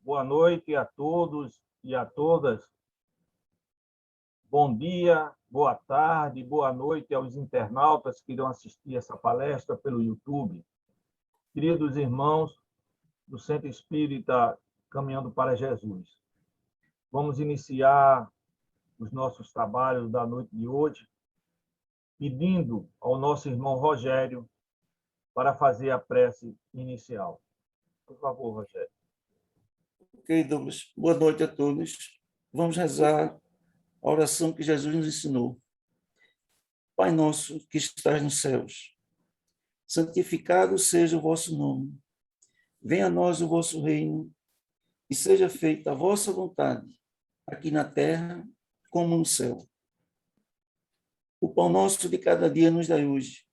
Boa noite a todos e a todas. Bom dia, boa tarde, boa noite aos internautas que irão assistir essa palestra pelo YouTube. Queridos irmãos do Centro Espírita Caminhando para Jesus, vamos iniciar os nossos trabalhos da noite de hoje, pedindo ao nosso irmão Rogério para fazer a prece inicial. Por favor, Rogério. Ok, Douglas. Boa noite a todos. Vamos rezar a oração que Jesus nos ensinou. Pai nosso que estás nos céus, santificado seja o vosso nome. Venha a nós o vosso reino e seja feita a vossa vontade, aqui na terra como no céu. O pão nosso de cada dia nos dai hoje.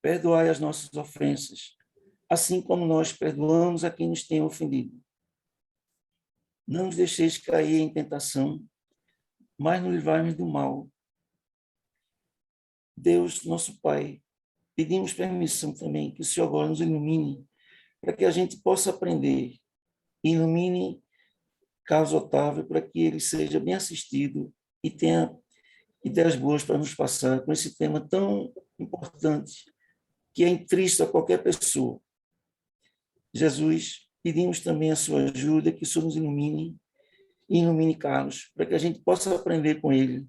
Perdoai as nossas ofensas, assim como nós perdoamos a quem nos tem ofendido. Não nos deixeis cair em tentação, mas nos livrai-nos do mal. Deus, nosso Pai, pedimos permissão também que o Senhor agora nos ilumine, para que a gente possa aprender. Ilumine Carlos Otávio, para que ele seja bem assistido e tenha ideias boas para nos passar com esse tema tão importante, que é intrínseco a qualquer pessoa. Jesus, pedimos também a sua ajuda, que o Senhor nos ilumine, e ilumine Carlos, para que a gente possa aprender com ele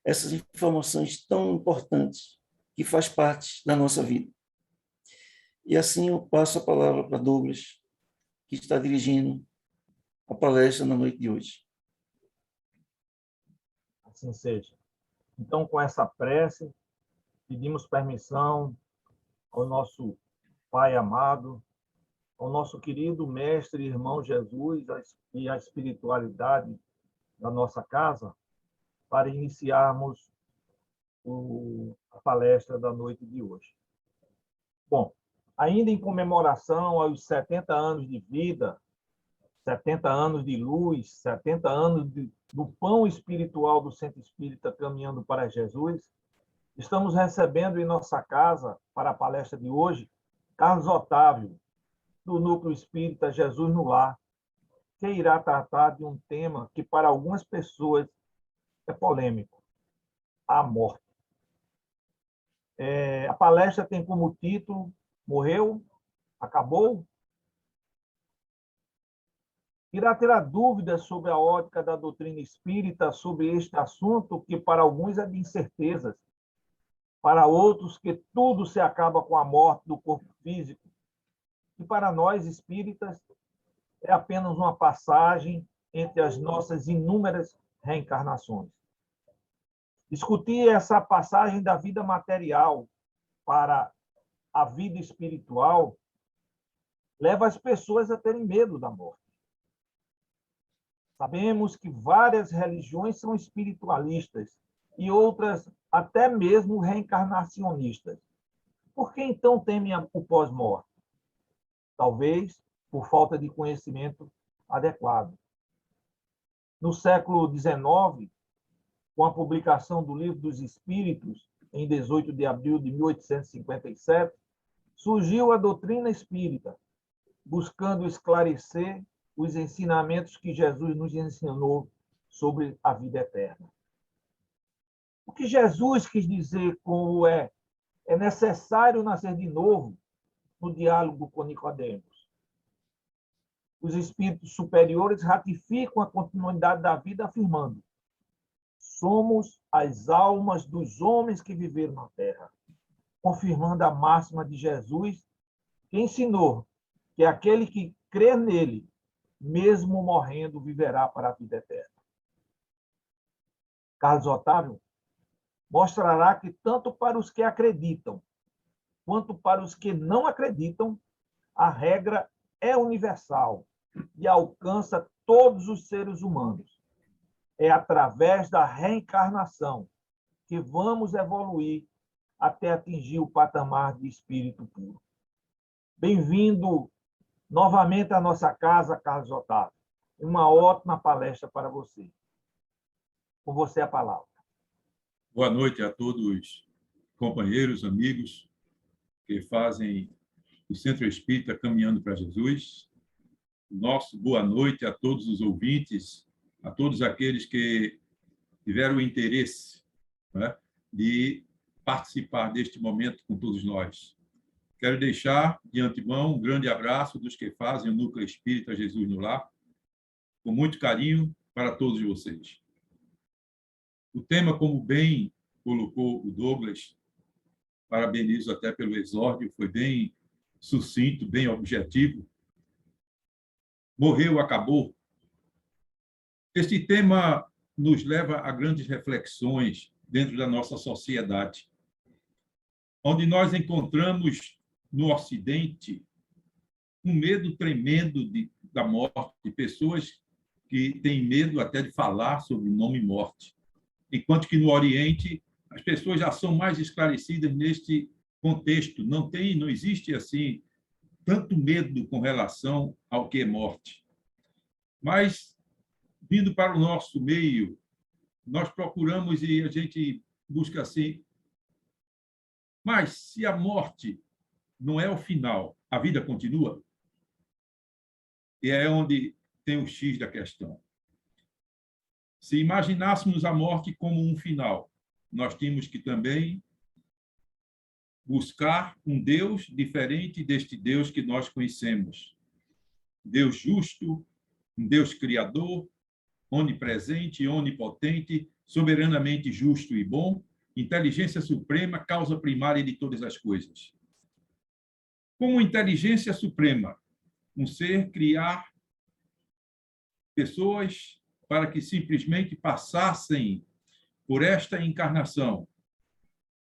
essas informações tão importantes que faz parte da nossa vida. E assim eu passo a palavra para Douglas, que está dirigindo a palestra na noite de hoje. Assim seja. Então, com essa prece, pedimos permissão ao nosso Pai amado, ao nosso querido Mestre e Irmão Jesus e à espiritualidade da nossa casa, para iniciarmos a palestra da noite de hoje. Bom, ainda em comemoração aos 70 anos de vida, 70 anos de luz, 70 anos do pão espiritual do Centro Espírita Caminhando para Jesus, estamos recebendo em nossa casa, para a palestra de hoje, Carlos Otávio, do Núcleo Espírita Jesus no Lar, que irá tratar de um tema que para algumas pessoas é polêmico, a morte. A palestra tem como título Morreu? Acabou? Irá ter dúvidas sobre a ótica da doutrina espírita sobre este assunto, que para alguns é de incertezas, para outros que tudo se acaba com a morte do corpo físico, e para nós espíritas é apenas uma passagem entre as nossas inúmeras reencarnações. Discutir essa passagem da vida material para a vida espiritual leva as pessoas a terem medo da morte. Sabemos que várias religiões são espiritualistas e outras até mesmo reencarnacionistas. Por que então temem o pós-morte? Talvez por falta de conhecimento adequado. No século XIX, com a publicação do Livro dos Espíritos, em 18 de abril de 1857, surgiu a doutrina espírita, buscando esclarecer os ensinamentos que Jesus nos ensinou sobre a vida eterna. O que Jesus quis dizer com o é necessário nascer de novo no diálogo com Nicodemos. Os espíritos superiores ratificam a continuidade da vida afirmando: somos as almas dos homens que viveram na Terra, confirmando a máxima de Jesus, que ensinou que aquele que crê nele, mesmo morrendo, viverá para a vida eterna. Carlos Otávio mostrará que tanto para os que acreditam, quanto para os que não acreditam, a regra é universal e alcança todos os seres humanos. É através da reencarnação que vamos evoluir até atingir o patamar de espírito puro. Bem-vindo novamente à nossa casa, Carlos Otávio. Uma ótima palestra para você. Com você a palavra. Boa noite a todos, companheiros, amigos que fazem o Centro Espírita Caminhando para Jesus. nosso boa noite a todos os ouvintes, a todos aqueles que tiveram o interesse, né, de participar deste momento com todos nós. Quero deixar, de antemão, um grande abraço dos que fazem o Núcleo Espírita Jesus no Lar, com muito carinho para todos vocês. O tema, como bem colocou o Douglas, parabenizo até pelo exórdio, foi bem sucinto, bem objetivo. Morreu, acabou. Este tema nos leva a grandes reflexões dentro da nossa sociedade, onde nós encontramos no Ocidente um medo tremendo da morte, de pessoas que têm medo até de falar sobre o nome morte, enquanto que no Oriente as pessoas já são mais esclarecidas neste contexto, não existe assim tanto medo com relação ao que é morte. Mas, vindo para o nosso meio, nós procuramos e a gente busca assim, mas se a morte não é o final, a vida continua? E é onde tem o X da questão. Se imaginássemos a morte como um final, nós tínhamos que também buscar um Deus diferente deste Deus que nós conhecemos. Deus justo, um Deus criador, onipresente, onipotente, soberanamente justo e bom, inteligência suprema, causa primária de todas as coisas. Como inteligência suprema, um ser criar pessoas para que simplesmente passassem por esta encarnação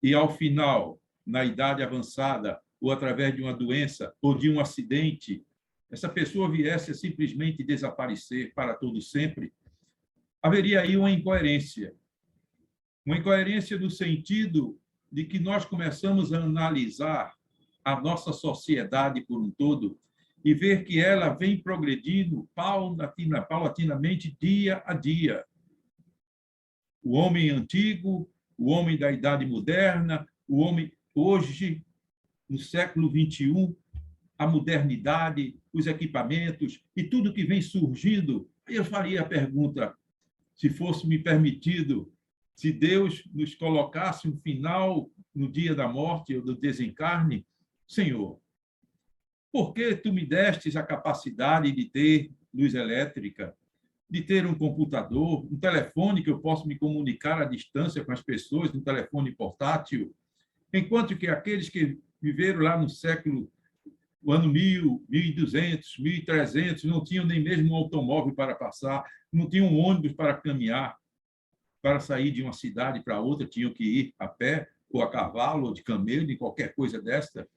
e, ao final, na idade avançada, ou através de uma doença ou de um acidente, essa pessoa viesse a simplesmente desaparecer para todo sempre, haveria aí uma incoerência. Uma incoerência no sentido de que nós começamos a analisar a nossa sociedade por um todo e ver que ela vem progredindo paulatinamente, dia a dia. O homem antigo, o homem da idade moderna, o homem hoje, no século XXI, a modernidade, os equipamentos e tudo que vem surgindo. Aí eu faria a pergunta, se fosse me permitido, se Deus nos colocasse um final no dia da morte ou do desencarne, Senhor, por que tu me destes a capacidade de ter luz elétrica, de ter um computador, um telefone que eu possa me comunicar à distância com as pessoas, um telefone portátil, enquanto que aqueles que viveram lá no século, o ano 1000, 1200, 1300, não tinham nem mesmo um automóvel para passar, não tinham um ônibus para caminhar, para sair de uma cidade para outra, tinham que ir a pé, ou a cavalo, ou de camelo, de qualquer coisa desta.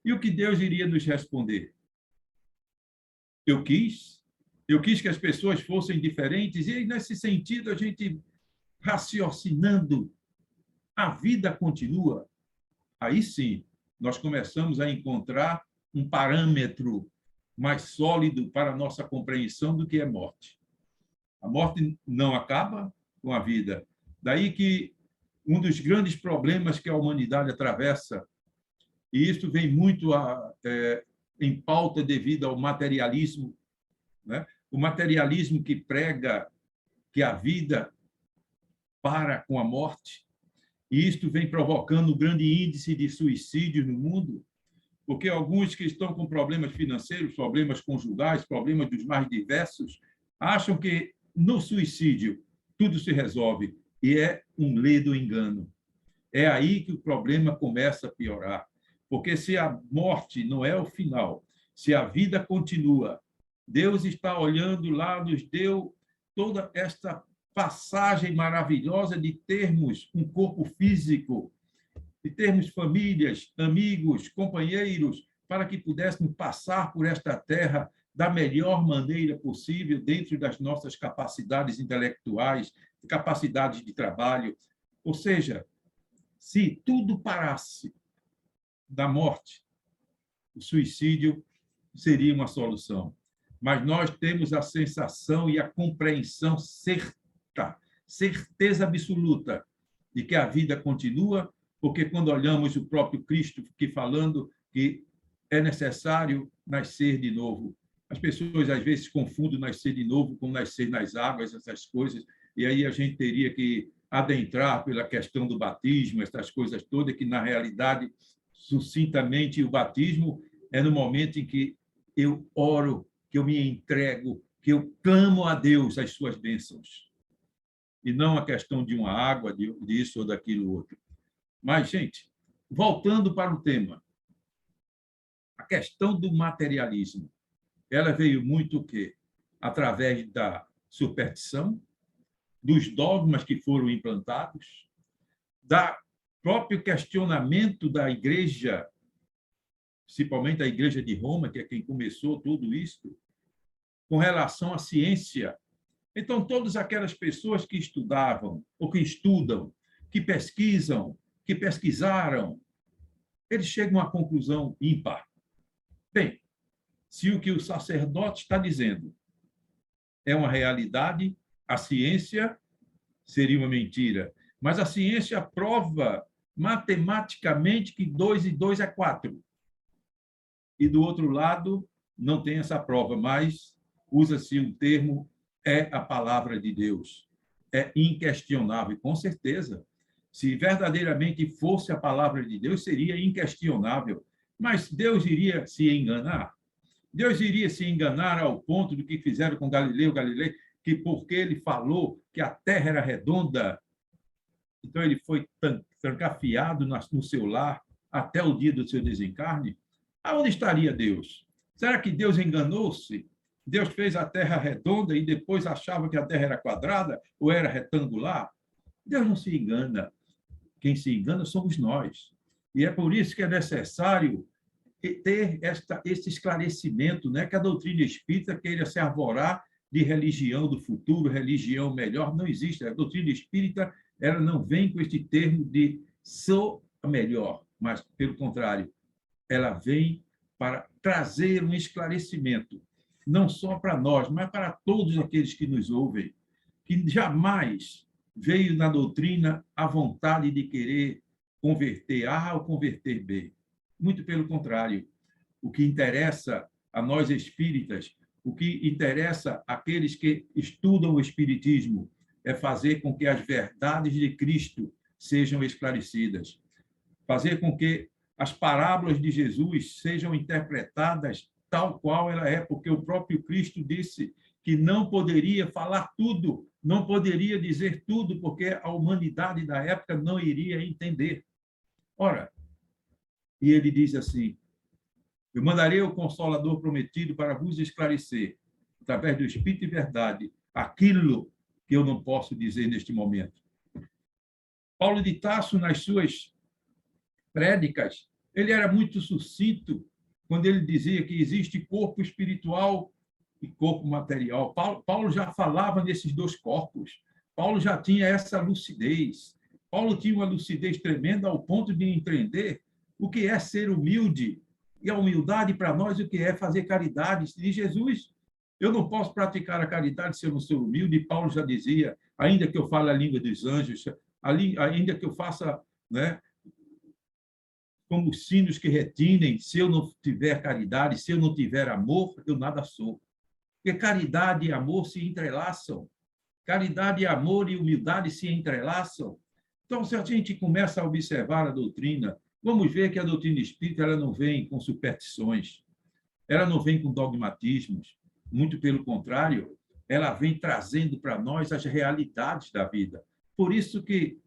E o que Deus iria nos responder? Eu quis que as pessoas fossem diferentes, e nesse sentido a gente raciocinando, a vida continua. Aí sim, nós começamos a encontrar um parâmetro mais sólido para a nossa compreensão do que é morte. A morte não acaba com a vida. Daí que um dos grandes problemas que a humanidade atravessa, e isso vem muito em pauta devido ao materialismo, né? O materialismo que prega que a vida para com a morte, e isto vem provocando um grande índice de suicídio no mundo, porque alguns que estão com problemas financeiros, problemas conjugais, problemas dos mais diversos, acham que no suicídio tudo se resolve, e é um ledo engano. É aí que o problema começa a piorar, porque se a morte não é o final, se a vida continua, Deus está olhando lá, nos deu toda esta passagem maravilhosa de termos um corpo físico, de termos famílias, amigos, companheiros, para que pudéssemos passar por esta terra da melhor maneira possível, dentro das nossas capacidades intelectuais, capacidades de trabalho. Ou seja, se tudo parasse da morte, o suicídio seria uma solução. Mas nós temos a sensação e a compreensão certeza absoluta de que a vida continua, porque quando olhamos o próprio Cristo que falando que é necessário nascer de novo, As pessoas, às vezes, confundem nascer de novo com nascer nas águas, essas coisas, e aí a gente teria que adentrar pela questão do batismo, essas coisas todas, que, na realidade, sucintamente, o batismo é no momento em que eu oro, que eu me entrego, que eu clamo a Deus as suas bênçãos, e não a questão de uma água, disso ou daquilo outro. Mas, gente, voltando para o tema, a questão do materialismo, ela veio muito o quê? Através da superstição, dos dogmas que foram implantados, da próprio questionamento da igreja, principalmente a igreja de Roma, que é quem começou tudo isso, com relação à ciência. Então, todas aquelas pessoas que estudavam, ou que estudam, que pesquisam, que pesquisaram, eles chegam à conclusão ímpar. Bem, se o que o sacerdote está dizendo é uma realidade, a ciência seria uma mentira. Mas a ciência prova matematicamente que 2 e 2 é 4. E, do outro lado, não tem essa prova, mas usa-se um termo, é a palavra de Deus. É inquestionável, com certeza. Se verdadeiramente fosse a palavra de Deus, seria inquestionável. Mas Deus iria se enganar? Deus iria se enganar ao ponto do que fizeram com Galileu Galilei, que porque ele falou que a Terra era redonda, então ele foi trancafiado no seu lar até o dia do seu desencarne? Aonde estaria Deus? Será que Deus enganou-se? Deus fez a Terra redonda e depois achava que a Terra era quadrada ou era retangular? Deus não se engana. Quem se engana somos nós. E é por isso que é necessário ter esse esclarecimento, né? Que a doutrina espírita queira se arvorar de religião do futuro, religião melhor, não existe. A doutrina espírita, ela não vem com este termo de sou a melhor, mas, pelo contrário, ela vem para trazer um esclarecimento, não só para nós, mas para todos aqueles que nos ouvem, que jamais veio na doutrina a vontade de querer converter A ou converter B. Muito pelo contrário. O que interessa a nós espíritas, o que interessa àqueles que estudam o espiritismo, é fazer com que as verdades de Cristo sejam esclarecidas, fazer com que as parábolas de Jesus sejam interpretadas tal qual ela é, porque o próprio Cristo disse que não poderia falar tudo, não poderia dizer tudo, porque a humanidade da época não iria entender. Ora, e ele diz assim: eu mandarei o Consolador prometido para vos esclarecer, através do Espírito e verdade, aquilo que eu não posso dizer neste momento. Paulo de Tarso, nas suas prédicas, ele era muito sucinto quando ele dizia que existe corpo espiritual e corpo material. Paulo já falava nesses dois corpos. Paulo já tinha essa lucidez. Paulo tinha uma lucidez tremenda ao ponto de entender o que é ser humilde, e a humildade para nós o que é fazer caridade. De Jesus, eu não posso praticar a caridade se eu não sou humilde. E Paulo já dizia, ainda que eu fale a língua dos anjos, ainda que eu faça, né, como os sinos que retinem, se eu não tiver caridade, se eu não tiver amor, eu nada sou. Porque caridade e amor se entrelaçam. Caridade, amor e humildade se entrelaçam. Então, se a gente começa a observar a doutrina, vamos ver que a doutrina espírita ela não vem com superstições, ela não vem com dogmatismos, muito pelo contrário, ela vem trazendo para nós as realidades da vida. Por isso que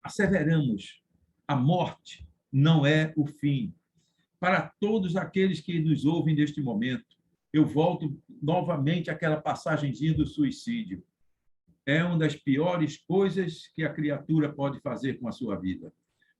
asseveramos, a morte não é o fim. Para todos aqueles que nos ouvem neste momento, eu volto novamente àquela passagenzinha do suicídio. É uma das piores coisas que a criatura pode fazer com a sua vida.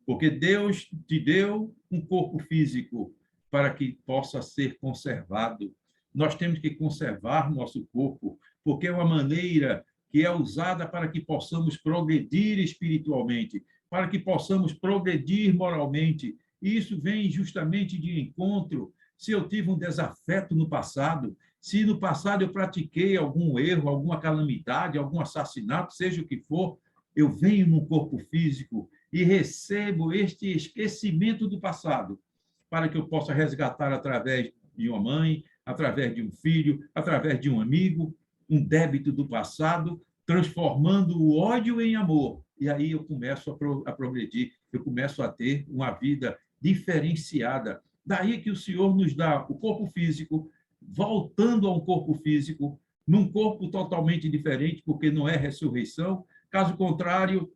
Porque Deus te deu um corpo físico para que possa ser conservado. Nós temos que conservar nosso corpo, porque é uma maneira que é usada para que possamos progredir espiritualmente, para que possamos progredir moralmente. E isso vem justamente de encontro. Se eu tive um desafeto no passado, se no passado eu pratiquei algum erro, alguma calamidade, algum assassinato, seja o que for, eu venho no corpo físico e recebo este esquecimento do passado, para que eu possa resgatar através de uma mãe, através de um filho, através de um amigo, um débito do passado, transformando o ódio em amor. E aí eu começo a progredir, eu começo a ter uma vida diferenciada. Daí que o Senhor nos dá o corpo físico, voltando a um corpo físico, num corpo totalmente diferente, porque não é ressurreição. Caso contrário,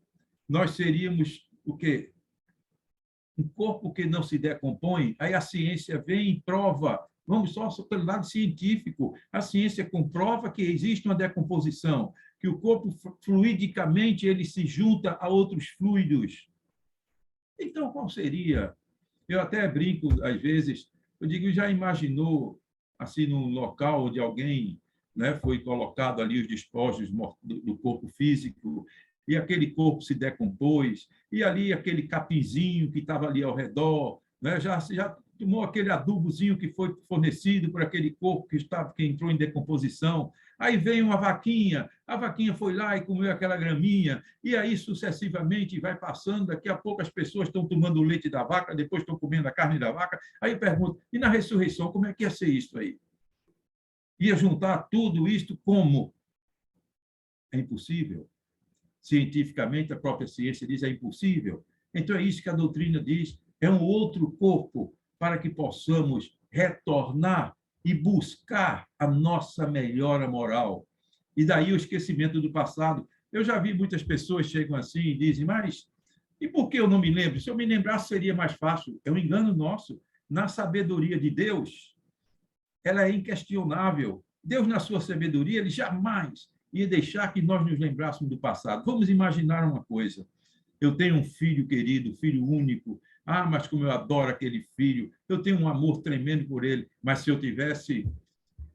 nós seríamos o quê? Um corpo que não se decompõe. Aí a ciência vem e prova. Vamos só pelo lado científico. A ciência comprova que existe uma decomposição, que o corpo fluidicamente ele se junta a outros fluidos. Então, qual seria? Eu até brinco, às vezes, eu digo, já imaginou, assim, num local onde alguém, né, foi colocado ali os despojos do corpo físico, e aquele corpo se decompôs, e ali aquele capinzinho que estava ali ao redor, né, já tomou aquele adubozinho que foi fornecido por aquele corpo que entrou em decomposição. Aí vem uma vaquinha, a vaquinha foi lá e comeu aquela graminha, e aí sucessivamente vai passando, daqui a pouco as pessoas estão tomando o leite da vaca, depois estão comendo a carne da vaca. Aí eu pergunto, e na ressurreição, como é que ia ser isso aí? Ia juntar tudo isto como? É impossível. Cientificamente, a própria ciência diz é impossível. Então é isso que a doutrina diz, é um outro corpo para que possamos retornar e buscar a nossa melhora moral. E daí o esquecimento do passado. Eu já vi muitas pessoas chegam assim e dizem, mas e por que eu não me lembro? Se eu me lembrasse, seria mais fácil. É um engano nosso. Na sabedoria de Deus, ela é inquestionável. Deus, na sua sabedoria, ele jamais ia deixar que nós nos lembrássemos do passado. Vamos imaginar uma coisa. Eu tenho um filho querido, filho único. Ah, mas como eu adoro aquele filho. Eu tenho um amor tremendo por ele. Mas se eu tivesse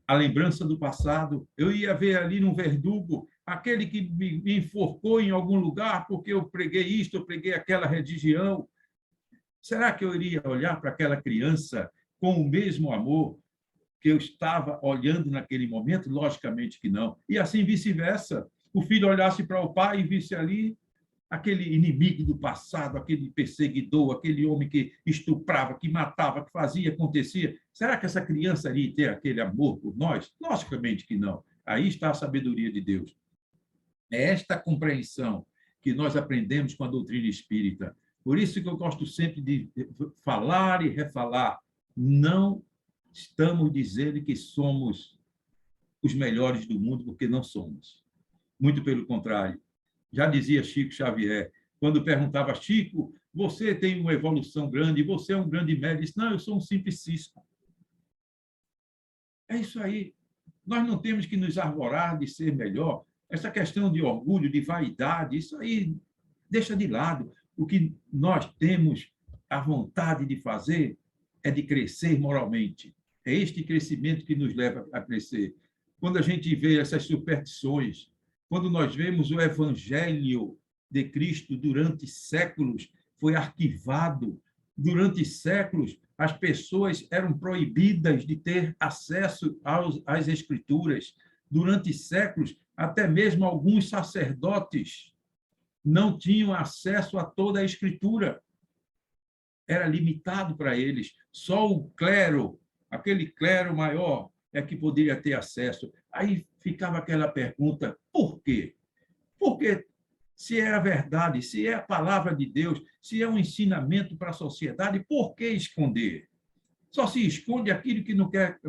a lembrança do passado, eu ia ver ali num verdugo aquele que me enforcou em algum lugar porque eu preguei isto, eu preguei aquela religião. Será que eu iria olhar para aquela criança com o mesmo amor que eu estava olhando naquele momento? Logicamente que não. E assim vice-versa. O filho olhasse para o pai e visse ali aquele inimigo do passado, aquele perseguidor, aquele homem que estuprava, que matava, que fazia, acontecia. Será que essa criança iria ter aquele amor por nós? Logicamente que não. Aí está a sabedoria de Deus. É esta compreensão que nós aprendemos com a doutrina espírita. Por isso que eu gosto sempre de falar e refalar. Não estamos dizendo que somos os melhores do mundo, porque não somos. Muito pelo contrário. Já dizia Chico Xavier, quando perguntava, Chico, você tem uma evolução grande, você é um grande médico. Ele disse, não, eu sou um simples cisco. É isso aí. Nós não temos que nos arvorar de ser melhor. Essa questão de orgulho, de vaidade, isso aí deixa de lado. O que nós temos a vontade de fazer é de crescer moralmente. É este crescimento que nos leva a crescer. Quando a gente vê essas superstições, quando nós vemos o evangelho de Cristo durante séculos, foi arquivado. Durante séculos, as pessoas eram proibidas de ter acesso às escrituras. Durante séculos, até mesmo alguns sacerdotes não tinham acesso a toda a escritura. Era limitado para eles. Só o clero, aquele clero maior, é que poderia ter acesso. Aí ficava aquela pergunta, por quê? Porque se é a verdade, se é a palavra de Deus, se é um ensinamento para a sociedade, por que esconder? Só se esconde aquilo que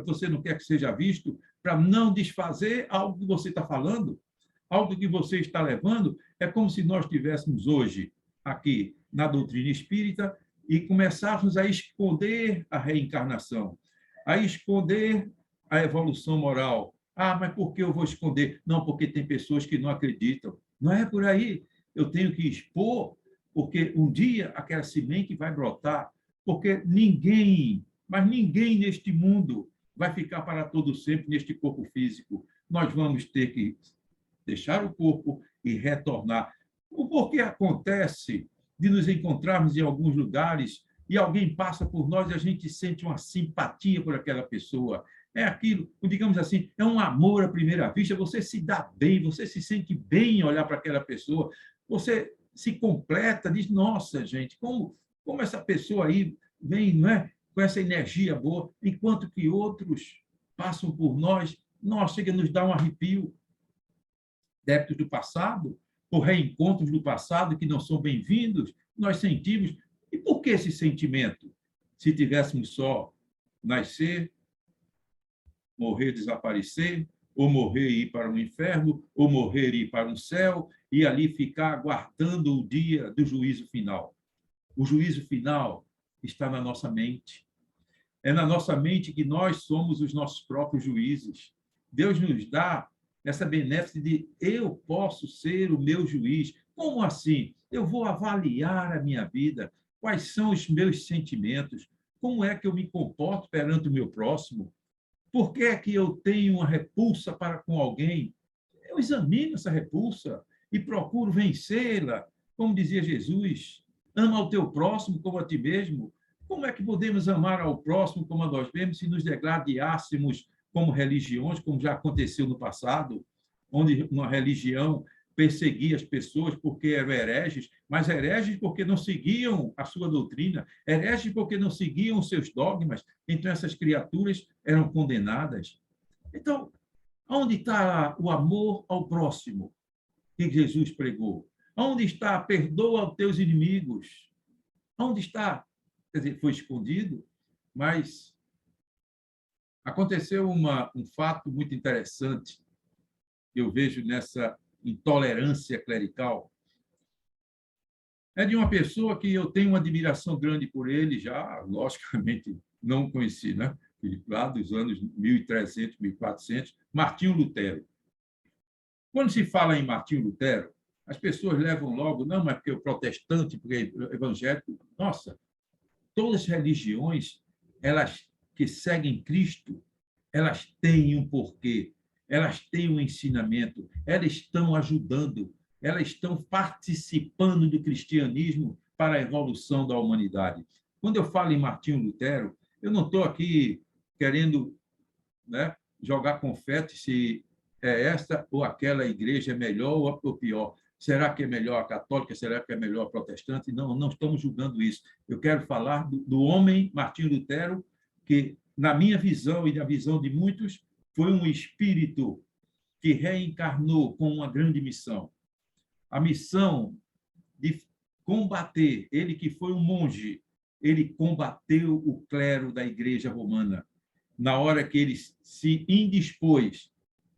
você não quer que seja visto, para não desfazer algo que você está falando, algo que você está levando. É como se nós estivéssemos hoje aqui na doutrina espírita e começássemos a esconder a reencarnação, a esconder a evolução moral. Ah, mas por que eu vou esconder? Não, porque tem pessoas que não acreditam. Não é por aí. Eu tenho que expor, porque um dia aquela semente vai brotar, porque ninguém, mas ninguém neste mundo vai ficar para todo sempre neste corpo físico. Nós vamos ter que deixar o corpo e retornar. O porquê acontece de nos encontrarmos em alguns lugares e alguém passa por nós e a gente sente uma simpatia por aquela pessoa. É aquilo, digamos assim, é um amor à primeira vista, você se dá bem, você se sente bem em olhar para aquela pessoa, você se completa, diz, nossa, gente, como essa pessoa aí vem, não é, com essa energia boa, enquanto que outros passam por nós, chega a nos dar um arrepio. Débitos do passado, por reencontros do passado que não são bem-vindos, nós sentimos. E por que esse sentimento? Se tivéssemos só nascer, morrer, desaparecer, ou morrer e ir para o inferno, ou morrer e ir para o céu, e ali ficar aguardando o dia do juízo final. O juízo final está na nossa mente. É na nossa mente que nós somos os nossos próprios juízes. Deus nos dá essa benéfice de eu posso ser o meu juiz. Como assim? Eu vou avaliar a minha vida. Quais são os meus sentimentos? Como é que eu me comporto perante o meu próximo? Por que é que eu tenho uma repulsa para com alguém? Eu examino essa repulsa e procuro vencê-la. Como dizia Jesus, ama ao teu próximo como a ti mesmo. Como é que podemos amar ao próximo como a nós mesmos se nos degladiássemos como religiões, como já aconteceu no passado, onde uma religião perseguia as pessoas porque eram hereges, mas hereges porque não seguiam a sua doutrina, hereges porque não seguiam os seus dogmas, então essas criaturas eram condenadas. Então, onde está o amor ao próximo que Jesus pregou? Onde está? Perdoa aos teus inimigos. Onde está? Quer dizer, foi escondido, mas aconteceu um fato muito interessante que eu vejo nessa intolerância clerical. É de uma pessoa que eu tenho uma admiração grande por ele, já, logicamente, não conheci, né? Lá dos anos 1300, 1400, Martinho Lutero. Quando se fala em Martinho Lutero, as pessoas levam logo, não, mas porque o protestante, porque o evangélico. Nossa, todas as religiões, elas que seguem Cristo, elas têm um porquê, elas têm um ensinamento, elas estão ajudando, elas estão participando do cristianismo para a evolução da humanidade. Quando eu falo em Martinho Lutero, eu não estou aqui querendo, né, jogar confete se é esta ou aquela igreja é melhor ou pior. Será que é melhor a católica? Será que é melhor a protestante? Não, não estamos julgando isso. Eu quero falar do homem Martinho Lutero, que, na minha visão e na visão de muitos, foi um espírito que reencarnou com uma grande missão. A missão de combater, ele que foi um monge, ele combateu o clero da Igreja Romana. Na hora que ele se indispôs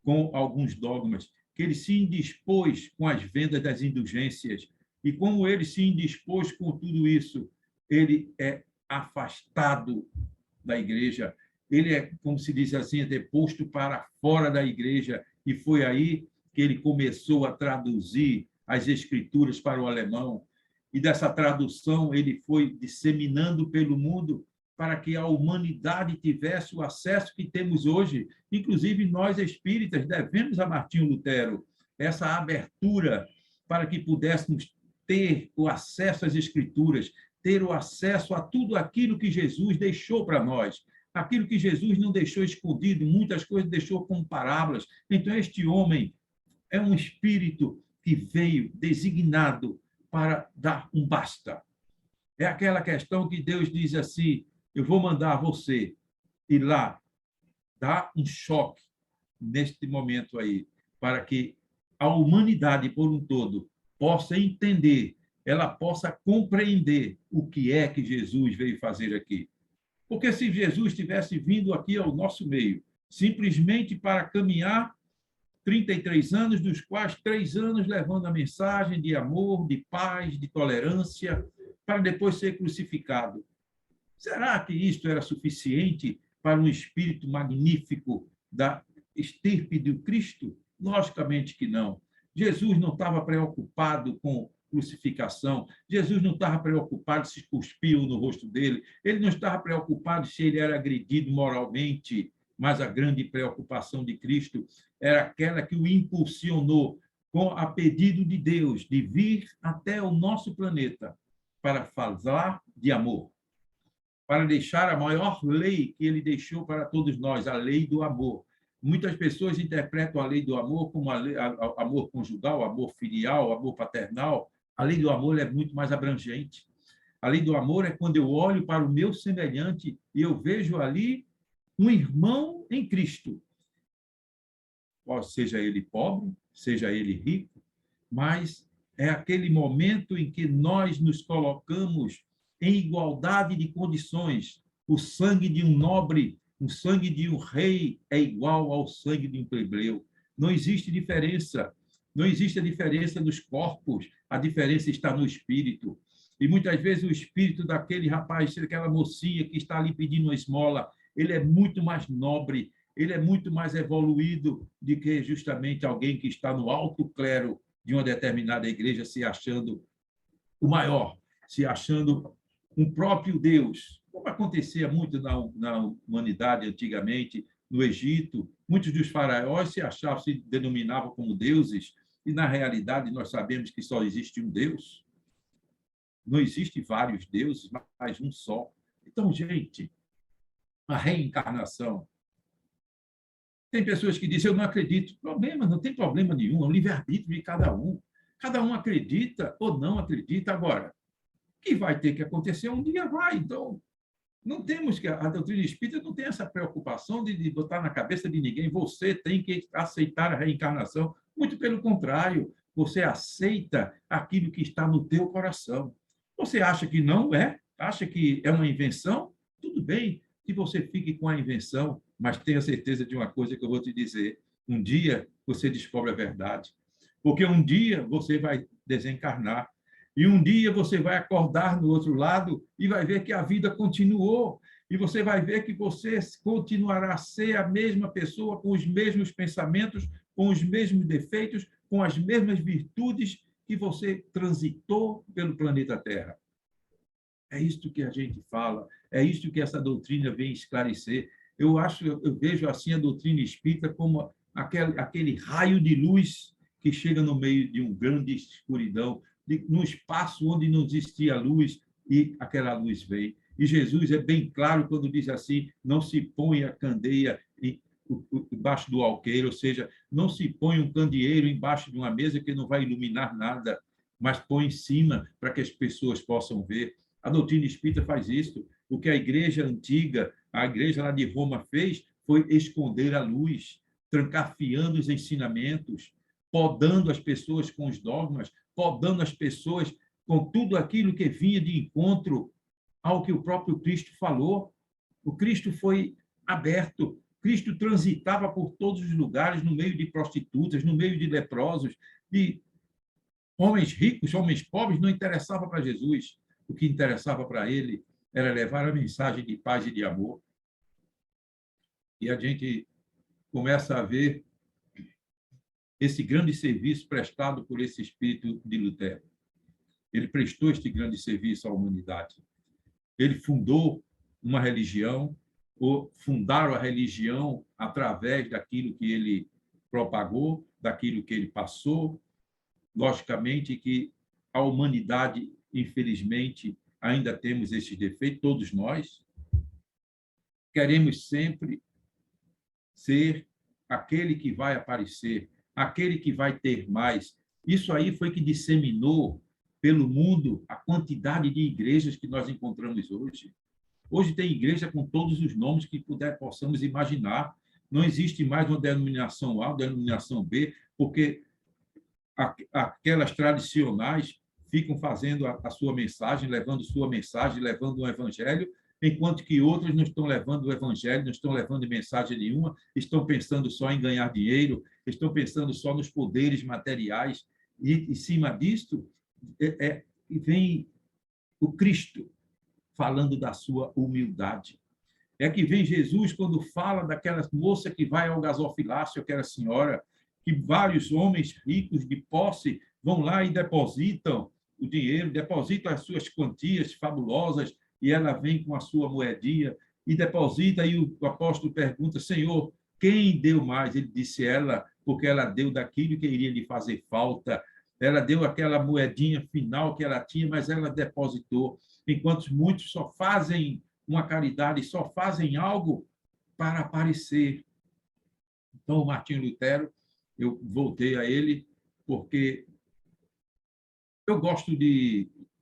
com alguns dogmas, que ele se indispôs com as vendas das indulgências, e como ele se indispôs com tudo isso, ele é afastado da igreja, ele é, como se diz assim, é deposto para fora da igreja, e foi aí que ele começou a traduzir as escrituras para o alemão, e dessa tradução ele foi disseminando pelo mundo para que a humanidade tivesse o acesso que temos hoje. Inclusive, nós espíritas devemos a Martinho Lutero essa abertura para que pudéssemos ter o acesso às escrituras, ter o acesso a tudo aquilo que Jesus deixou para nós, aquilo que Jesus não deixou escondido, muitas coisas deixou como parábolas. Então, este homem é um espírito que veio designado para dar um basta. É aquela questão que Deus diz assim, eu vou mandar você ir lá, dar um choque neste momento aí, para que a humanidade por um todo possa entender, ela possa compreender o que é que Jesus veio fazer aqui. Porque se Jesus tivesse vindo aqui ao nosso meio, simplesmente para caminhar 33 anos, dos quais 3 anos levando a mensagem de amor, de paz, de tolerância, para depois ser crucificado. Será que isto era suficiente para um espírito magnífico da estirpe do Cristo? Logicamente que não. Jesus não estava preocupado com crucificação, Jesus não estava preocupado se cuspiam no rosto dele, ele não estava preocupado se ele era agredido moralmente, mas a grande preocupação de Cristo era aquela que o impulsionou, com a pedido de Deus, de vir até o nosso planeta para falar de amor, para deixar a maior lei que ele deixou para todos nós, a lei do amor. Muitas pessoas interpretam a lei do amor como amor conjugal, amor filial, amor paternal. A lei do amor é muito mais abrangente. A lei do amor é quando eu olho para o meu semelhante e eu vejo ali um irmão em Cristo. Seja ele pobre, seja ele rico, mas é aquele momento em que nós nos colocamos em igualdade de condições. O sangue de um nobre, o sangue de um rei é igual ao sangue de um plebeu. Não existe diferença. Não existe a diferença nos corpos, a diferença está no espírito. E muitas vezes o espírito daquele rapaz, daquela mocinha que está ali pedindo uma esmola, ele é muito mais nobre, ele é muito mais evoluído do que justamente alguém que está no alto clero de uma determinada igreja se achando o maior, se achando um próprio Deus, como acontecia muito na humanidade antigamente, no Egito. Muitos dos faraós se achavam, se denominavam como deuses, e na realidade nós sabemos que só existe um Deus. Não existe vários deuses, mas um só. Então, gente, a reencarnação. Tem pessoas que dizem, eu não acredito. Problema, não tem problema nenhum, é o livre-arbítrio de cada um. Cada um acredita ou não acredita. Agora, o que vai ter que acontecer um dia vai. Então, não temos que... A doutrina espírita não tem essa preocupação de botar na cabeça de ninguém, você tem que aceitar a reencarnação. Muito pelo contrário, você aceita aquilo que está no teu coração. Você acha que não é? Acha que é uma invenção? Tudo bem que você fique com a invenção, mas tenha certeza de uma coisa que eu vou te dizer. Um dia você descobre a verdade. Porque um dia você vai desencarnar. E um dia você vai acordar no outro lado e vai ver que a vida continuou. E você vai ver que você continuará a ser a mesma pessoa, com os mesmos pensamentos, com os mesmos defeitos, com as mesmas virtudes que você transitou pelo planeta Terra. É isto que a gente fala, é isto que essa doutrina vem esclarecer. Eu vejo assim a doutrina espírita como aquele raio de luz que chega no meio de uma grande escuridão, no espaço onde não existia luz, e aquela luz vem. E Jesus é bem claro quando diz assim, não se põe a candeia embaixo do alqueire, ou seja, não se põe um candeeiro embaixo de uma mesa que não vai iluminar nada, mas põe em cima para que as pessoas possam ver. A doutrina espírita faz isso. O que a igreja antiga, a igreja lá de Roma fez, foi esconder a luz, trancafiando os ensinamentos, podando as pessoas com os dogmas, podando as pessoas com tudo aquilo que vinha de encontro ao que o próprio Cristo falou. O Cristo foi aberto. Cristo transitava por todos os lugares, no meio de prostitutas, no meio de leprosos, de homens ricos, homens pobres, não interessava para Jesus. O que interessava para ele era levar a mensagem de paz e de amor. E a gente começa a ver esse grande serviço prestado por esse espírito de Lutero. Ele prestou este grande serviço à humanidade. Ele fundou uma religião, ou fundaram a religião através daquilo que ele propagou, daquilo que ele passou. Logicamente que a humanidade, infelizmente, ainda temos esses defeitos, todos nós. Queremos sempre ser aquele que vai aparecer, aquele que vai ter mais. Isso aí foi que disseminou pelo mundo a quantidade de igrejas que nós encontramos hoje. Hoje tem igreja com todos os nomes que possamos imaginar. Não existe mais uma denominação A, uma denominação B, porque aquelas tradicionais ficam fazendo a sua mensagem, levando sua mensagem, levando um evangelho, enquanto que outros não estão levando o evangelho, não estão levando mensagem nenhuma, estão pensando só em ganhar dinheiro, estão pensando só nos poderes materiais. E, em cima disto, vem o Cristo falando da sua humildade. É que vem Jesus quando fala daquela moça que vai ao gasofilácio, aquela senhora, que vários homens ricos de posse vão lá e depositam o dinheiro, depositam as suas quantias fabulosas, e ela vem com a sua moedinha e deposita, e o apóstolo pergunta, Senhor, quem deu mais? Ele disse, ela, porque ela deu daquilo que iria lhe fazer falta. Ela deu aquela moedinha final que ela tinha, mas ela depositou, enquanto muitos só fazem uma caridade, só fazem algo para aparecer. Então, o Martinho Lutero, eu voltei a ele porque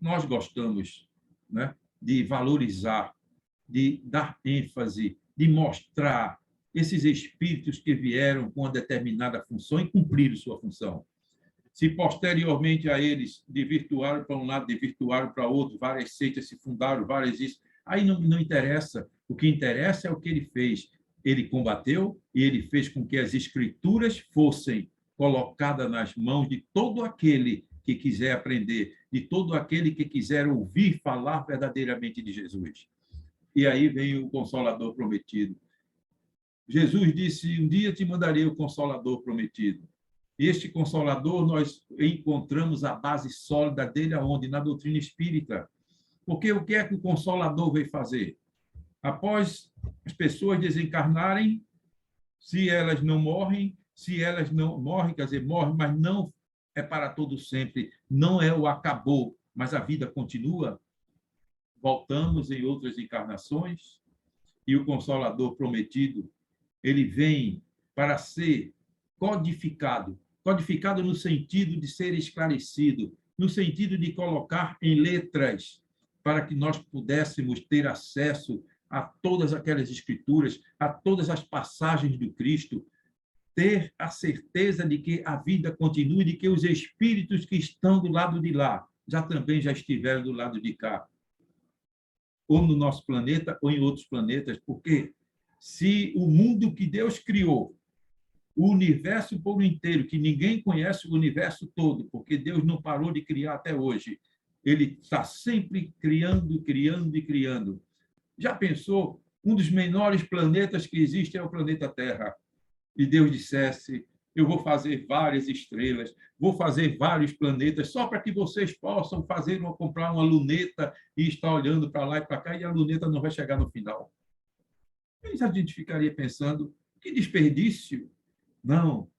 nós gostamos, né, de valorizar, de dar ênfase de mostrar esses espíritos que vieram com uma determinada função e cumpriram sua função. Se posteriormente a eles desvirtuaram para um lado, desvirtuaram para outro, várias seitas se fundaram, várias isso, aí não interessa. O que interessa é o que ele fez. Ele combateu e ele fez com que as escrituras fossem colocadas nas mãos de todo aquele que quiser aprender, de todo aquele que quiser ouvir falar verdadeiramente de Jesus. E aí vem o Consolador prometido. Jesus disse, um dia te mandarei o Consolador prometido. Este Consolador, nós encontramos a base sólida dele aonde? Na doutrina espírita. Porque o que é que o Consolador veio fazer? Após as pessoas desencarnarem, se elas não morrem, quer dizer, morrem, mas não é para todo sempre, não é o acabou, mas a vida continua. Voltamos em outras encarnações e o Consolador prometido, ele vem para ser codificado no sentido de ser esclarecido, no sentido de colocar em letras para que nós pudéssemos ter acesso a todas aquelas escrituras, a todas as passagens do Cristo, ter a certeza de que a vida continua e de que os espíritos que estão do lado de lá também já estiveram do lado de cá, ou no nosso planeta ou em outros planetas, porque se o mundo que Deus criou, o universo por inteiro, que ninguém conhece o universo todo, porque Deus não parou de criar até hoje, ele está sempre criando, criando e criando. Já pensou? Um dos menores planetas que existe é o planeta Terra. E Deus dissesse, eu vou fazer várias estrelas, vou fazer vários planetas, só para que vocês possam comprar uma luneta e estar olhando para lá e para cá, e a luneta não vai chegar no final. Mas a gente ficaria pensando, que desperdício. Não,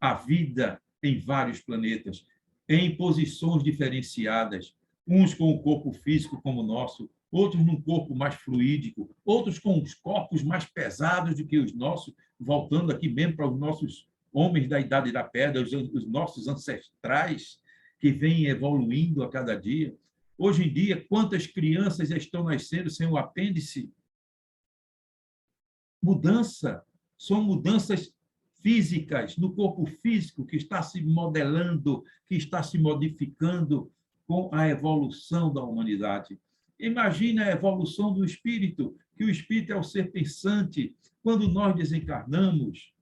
a vida em vários planetas, em posições diferenciadas, uns com o corpo físico como o nosso, outros num corpo mais fluídico, outros com os corpos mais pesados do que os nossos, voltando aqui mesmo para os nossos homens da Idade da Pedra, os nossos ancestrais, que vêm evoluindo a cada dia. Hoje em dia, quantas crianças estão nascendo sem o apêndice? São mudanças físicas, no corpo físico, que está se modelando, que está se modificando com a evolução da humanidade. Imagina a evolução do espírito, que o espírito é o ser pensante. Quando nós desencarnamos,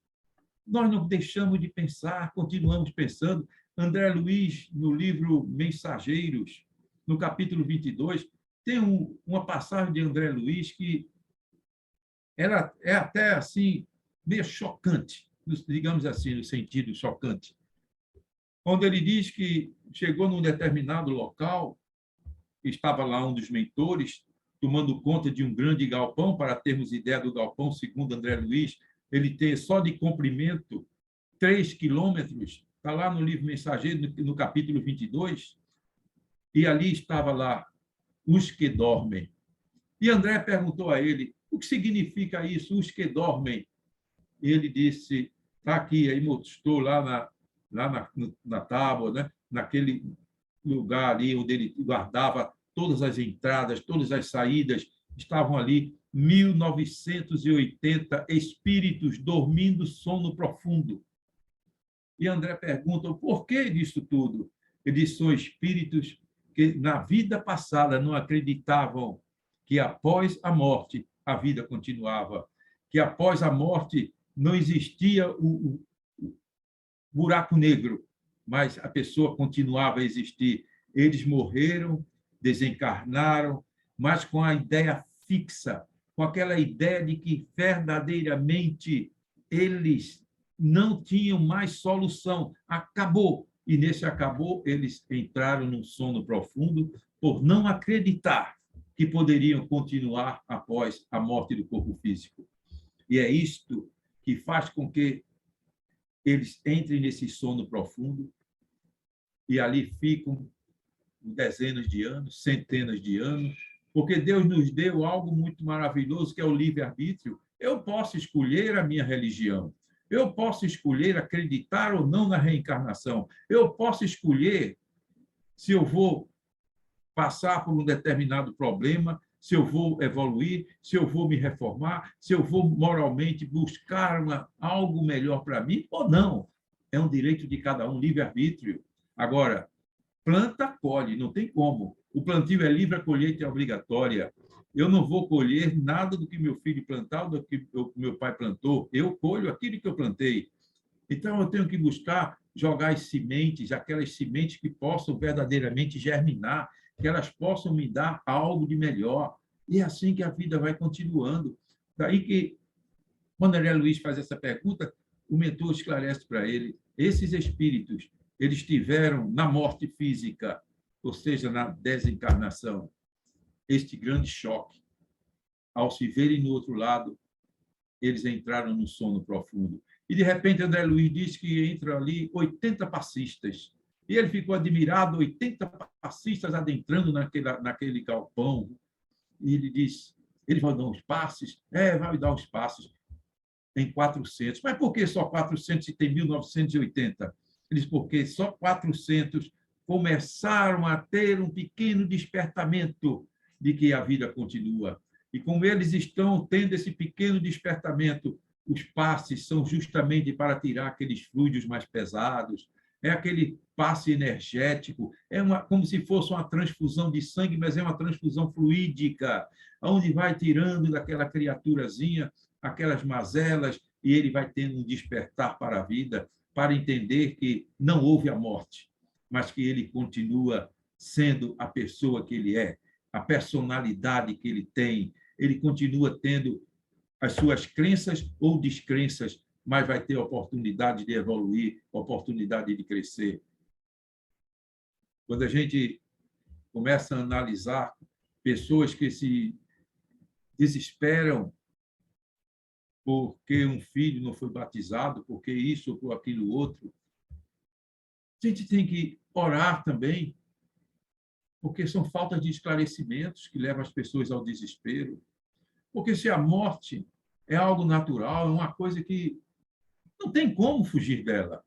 nós não deixamos de pensar, continuamos pensando. André Luiz, no livro Mensageiros, no capítulo 22, tem uma passagem de André Luiz que é até assim, meio chocante, digamos assim, no sentido chocante, onde ele diz que chegou num determinado local, estava lá um dos mentores, tomando conta de um grande galpão. Para termos ideia do galpão, segundo André Luiz, ele tem só de comprimento 3 quilômetros, está lá no livro Mensageiro, no capítulo 22, e ali estava lá os que dormem. E André perguntou a ele, o que significa isso, os que dormem? E ele disse, está aqui, aí mostrou lá na tábua, né? Naquele lugar ali onde ele guardava todas as entradas, todas as saídas, estavam ali 1980 espíritos dormindo sono profundo. E André pergunta, o porquê disso tudo? Ele diz, são espíritos que na vida passada não acreditavam que após a morte a vida continuava, que após a morte não existia o buraco negro, mas a pessoa continuava a existir. Eles morreram, desencarnaram, mas com a ideia fixa, com aquela ideia de que verdadeiramente eles não tinham mais solução. Acabou. E nesse acabou, eles entraram num sono profundo por não acreditar que poderiam continuar após a morte do corpo físico. E é isto que faz com que eles entrem nesse sono profundo e ali ficam dezenas de anos, centenas de anos, porque Deus nos deu algo muito maravilhoso, que é o livre-arbítrio. Eu posso escolher a minha religião, eu posso escolher acreditar ou não na reencarnação, eu posso escolher se eu vou passar por um determinado problema, se eu vou evoluir, se eu vou me reformar, se eu vou moralmente buscar algo melhor para mim ou não. É um direito de cada um, livre-arbítrio. Agora, planta, colhe, não tem como. O plantio é livre, a colheita é obrigatória. Eu não vou colher nada do que meu filho plantar, do que meu pai plantou. Eu colho aquilo que eu plantei. Então, eu tenho que buscar jogar as sementes, aquelas sementes que possam verdadeiramente germinar, que elas possam me dar algo de melhor. E é assim que a vida vai continuando. Daí que, quando André Luiz faz essa pergunta, o mentor esclarece para ele, esses espíritos, eles tiveram na morte física, ou seja, na desencarnação, este grande choque. Ao se verem no outro lado, eles entraram no sono profundo. E, de repente, André Luiz diz que entra ali 80 passistas. E ele ficou admirado, 80 passistas adentrando naquele galpão. E ele diz, ele vai dar uns passes? Vai dar uns passes. Em 400. Mas por que só 400 se tem 1980? Ele diz, porque só 400 começaram a ter um pequeno despertamento de que a vida continua. E como eles estão tendo esse pequeno despertamento, os passes são justamente para tirar aqueles fluidos mais pesados, é aquele passe energético, como se fosse uma transfusão de sangue, mas é uma transfusão fluídica, onde vai tirando daquela criaturazinha aquelas mazelas e ele vai tendo um despertar para a vida, para entender que não houve a morte, mas que ele continua sendo a pessoa que ele é, a personalidade que ele tem, ele continua tendo as suas crenças ou descrenças, mas vai ter oportunidade de evoluir, oportunidade de crescer. Quando a gente começa a analisar pessoas que se desesperam porque um filho não foi batizado, porque isso ou por aquilo outro, a gente tem que orar também, porque são faltas de esclarecimentos que levam as pessoas ao desespero. Porque se a morte é algo natural, é uma coisa que não tem como fugir dela.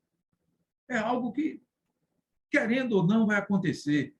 É algo que, querendo ou não, vai acontecer.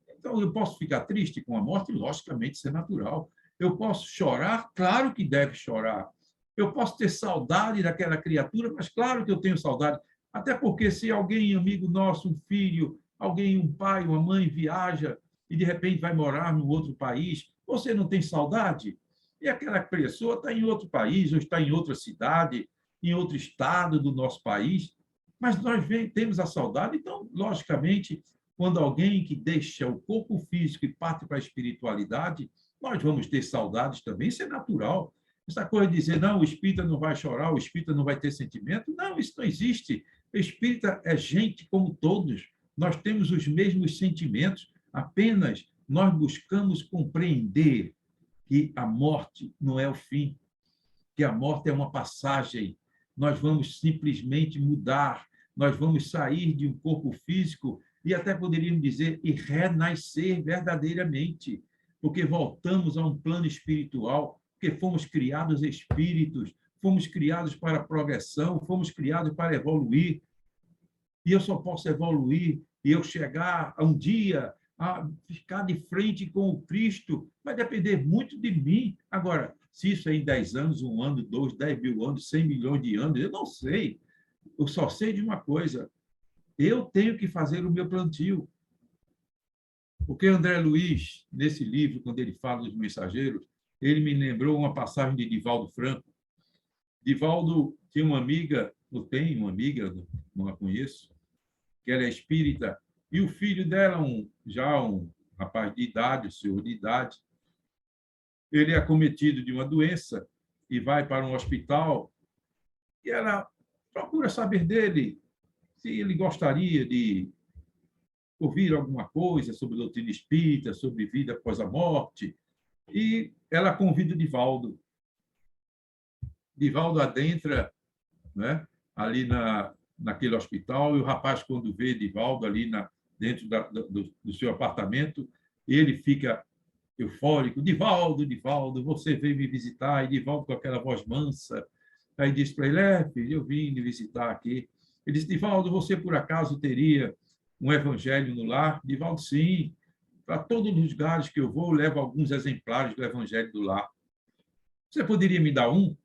Então, eu posso ficar triste com a morte? Logicamente, isso é natural. Eu posso chorar? Claro que deve chorar. Eu posso ter saudade daquela criatura, mas claro que eu tenho saudade. Até porque se alguém, amigo nosso, um filho, alguém, um pai, uma mãe, viaja e, de repente, vai morar num outro país, você não tem saudade? E aquela pessoa está em outro país, ou está em outra cidade, em outro estado do nosso país, mas nós temos a saudade. Então, logicamente, quando alguém que deixa o corpo físico e parte para a espiritualidade, nós vamos ter saudades também, isso é natural. Essa coisa de dizer, não, o espírita não vai chorar, o espírita não vai ter sentimento, não, isso não existe. O espírita é gente como todos, nós temos os mesmos sentimentos, apenas nós buscamos compreender que a morte não é o fim, que a morte é uma passagem. Nós vamos simplesmente mudar, nós vamos sair de um corpo físico e até poderíamos dizer e renascer verdadeiramente, porque voltamos a um plano espiritual, porque fomos criados espíritos, fomos criados para a progressão, fomos criados para evoluir. E eu só posso evoluir e eu chegar a um dia a ficar de frente com o Cristo, vai depender muito de mim. Agora, se isso é em 10 anos, 1 ano, 2, 10 mil anos, 100 milhões de anos, eu não sei. Eu só sei de uma coisa, eu tenho que fazer o meu plantio. Porque André Luiz, nesse livro, quando ele fala dos mensageiros, ele me lembrou uma passagem de Divaldo Franco. Divaldo tinha uma amiga, ou tem uma amiga, não a conheço, que ela é espírita, e o filho dela, já um rapaz de idade, um senhor de idade, ele é acometido de uma doença e vai para um hospital, e ela procura saber dele se ele gostaria de ouvir alguma coisa sobre doutrina espírita, sobre vida após a morte, e ela convida Divaldo. Divaldo adentra, né, ali naquele hospital, e o rapaz, quando vê Divaldo ali dentro do seu apartamento, ele fica eufórico. Divaldo, Divaldo, você veio me visitar. E Divaldo, com aquela voz mansa, aí disse para ele, filho, eu vim lhe visitar aqui. Ele disse, Divaldo, você por acaso teria um evangelho no lar? Divaldo, sim. Para todos os lugares que eu vou, eu levo alguns exemplares do Evangelho do Lar. Você poderia me dar um?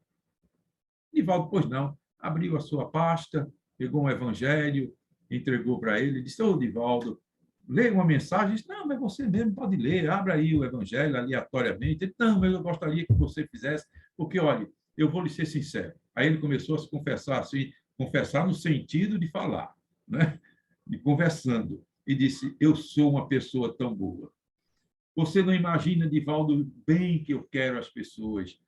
Divaldo, pois não. Abriu a sua pasta, pegou um evangelho, entregou para ele, disse: ô, Divaldo, lê uma mensagem. Disse: não, mas você mesmo pode ler, abra aí o evangelho aleatoriamente. Ele: não, mas eu gostaria que você fizesse, porque, olha, eu vou lhe ser sincero. Aí ele começou a se confessar, assim, confessar no sentido de falar, né? E conversando. E disse: eu sou uma pessoa tão boa. Você não imagina, Divaldo, o bem que eu quero às pessoas.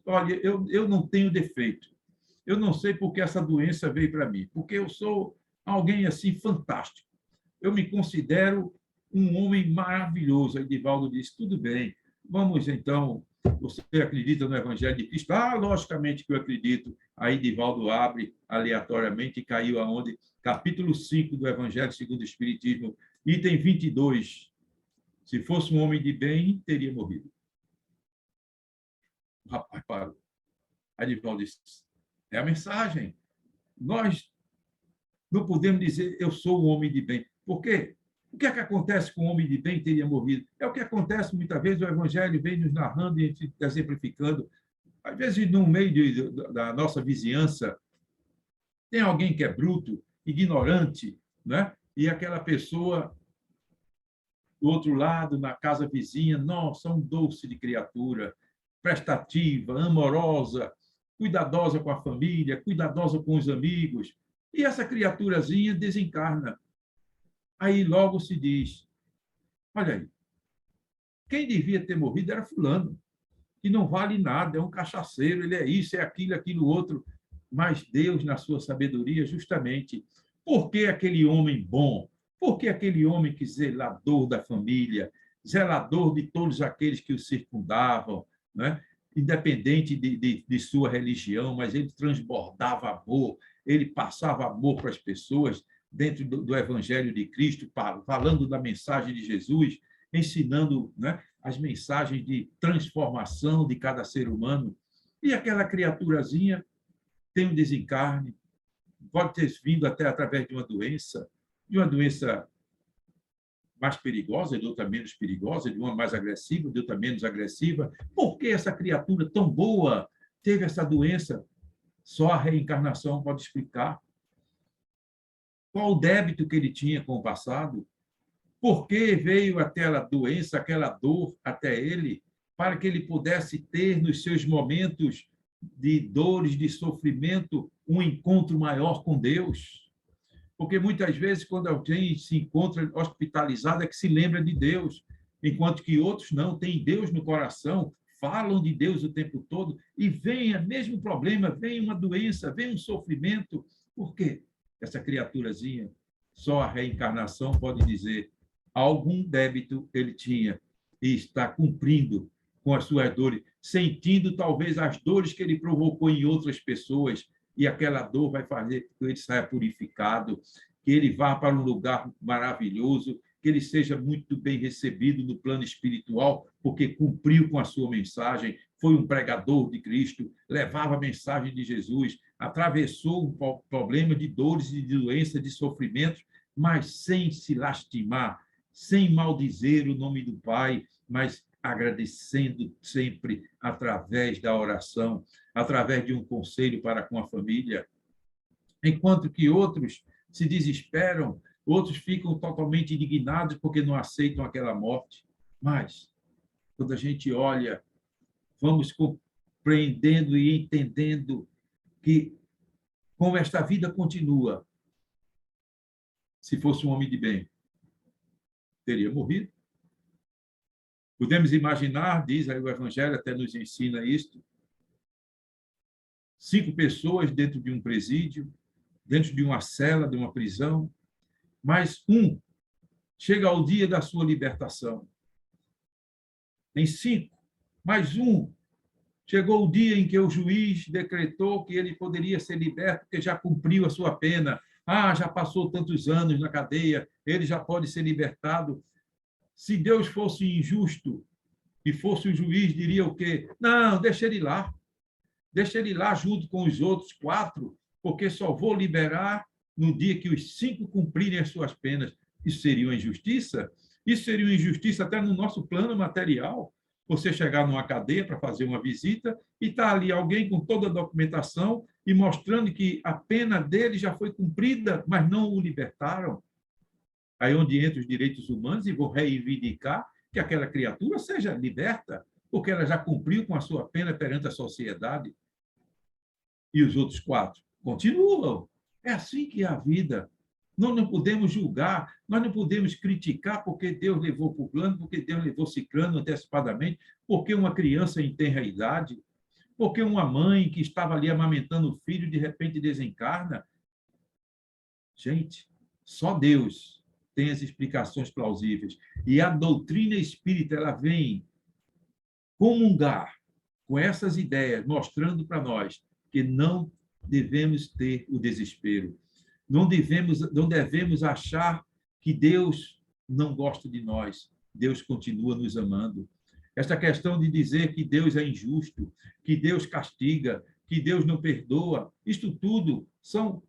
Olha, eu não tenho defeito. Eu não sei porque essa doença veio para mim, porque eu sou alguém assim fantástico. Eu me considero um homem maravilhoso. Aí Divaldo disse: tudo bem, vamos então. Você acredita no Evangelho de Cristo? Ah, logicamente que eu acredito. Aí Divaldo abre aleatoriamente e caiu aonde? Capítulo 5 do Evangelho segundo o Espiritismo, item 22. Se fosse um homem de bem, teria morrido. O rapaz parou. Aí Divaldo disse: é a mensagem. Nós não podemos dizer eu sou um homem de bem. Por quê? O que é que acontece com um homem de bem teria morrido? É o que acontece muitas vezes, o Evangelho vem nos narrando e exemplificando. Às vezes, no meio da nossa vizinhança, tem alguém que é bruto, ignorante, né? E aquela pessoa, do outro lado, na casa vizinha, nossa, um doce de criatura, prestativa, amorosa, cuidadosa com a família, cuidadosa com os amigos. E essa criaturazinha desencarna. Aí logo se diz: olha aí, quem devia ter morrido era fulano, que não vale nada, é um cachaceiro, ele é isso, é aquilo, aquilo outro. Mas Deus, na sua sabedoria, justamente, por que aquele homem bom? Por que aquele homem que zelador da família, zelador de todos aqueles que o circundavam, né? Independente de sua religião, mas ele transbordava amor, ele passava amor para as pessoas dentro do Evangelho de Cristo, falando da mensagem de Jesus, ensinando, né, as mensagens de transformação de cada ser humano. E aquela criaturazinha tem um desencarne, pode ter vindo até através de uma doença mais perigosa, de outra menos perigosa, de uma mais agressiva, de outra menos agressiva. Por que essa criatura tão boa teve essa doença? Só a reencarnação pode explicar. Qual o débito que ele tinha com o passado? Por que veio aquela doença, aquela dor até ele, para que ele pudesse ter, nos seus momentos de dores, de sofrimento, um encontro maior com Deus? Porque muitas vezes, quando alguém se encontra hospitalizado, é que se lembra de Deus, enquanto que outros não têm Deus no coração, falam de Deus o tempo todo, e vem o mesmo problema, vem uma doença, vem um sofrimento. Por quê? Essa criaturazinha, só a reencarnação pode dizer: algum débito ele tinha e está cumprindo com as suas dores, sentindo talvez as dores que ele provocou em outras pessoas, e aquela dor vai fazer com que ele saia purificado, que ele vá para um lugar maravilhoso, que ele seja muito bem recebido no plano espiritual, porque cumpriu com a sua mensagem, foi um pregador de Cristo, levava a mensagem de Jesus, atravessou um problema de dores, de doença, de sofrimentos, mas sem se lastimar, sem maldizer o nome do Pai, mas agradecendo sempre através da oração, através de um conselho para com a família. Enquanto que outros se desesperam, outros ficam totalmente indignados porque não aceitam aquela morte. Mas, quando a gente olha, vamos compreendendo e entendendo que, como esta vida continua, se fosse um homem de bem, teria morrido. Podemos imaginar, diz aí o Evangelho, até nos ensina isto, 5 pessoas dentro de um presídio, dentro de uma cela, de uma prisão, mas um chega ao dia da sua libertação. Tem 5, mais um chegou o dia em que o juiz decretou que ele poderia ser liberto, porque já cumpriu a sua pena. Ah, já passou tantos anos na cadeia, ele já pode ser libertado. Se Deus fosse injusto e fosse o juiz, diria o quê? Não, deixa ele lá. Deixa ele lá junto com os outros 4, porque só vou liberar no dia que os 5 cumprirem as suas penas. Isso seria uma injustiça? Isso seria uma injustiça até no nosso plano material. Você chegar numa cadeia para fazer uma visita e está ali alguém com toda a documentação e mostrando que a pena dele já foi cumprida, mas não o libertaram. Aí onde entra os direitos humanos e vou reivindicar que aquela criatura seja liberta, porque ela já cumpriu com a sua pena perante a sociedade. E os outros 4 continuam. É assim que é a vida. Nós não podemos julgar, nós não podemos criticar porque Deus levou fulano, porque Deus levou ciclano antecipadamente, porque uma criança em tenra idade, porque uma mãe que estava ali amamentando o filho de repente desencarna. Gente, só Deus tem as explicações plausíveis. E a doutrina espírita, ela vem comungar com essas ideias, mostrando para nós que não devemos ter o desespero. Não devemos achar que Deus não gosta de nós. Deus continua nos amando. Esta questão de dizer que Deus é injusto, que Deus castiga, que Deus não perdoa, isto tudo são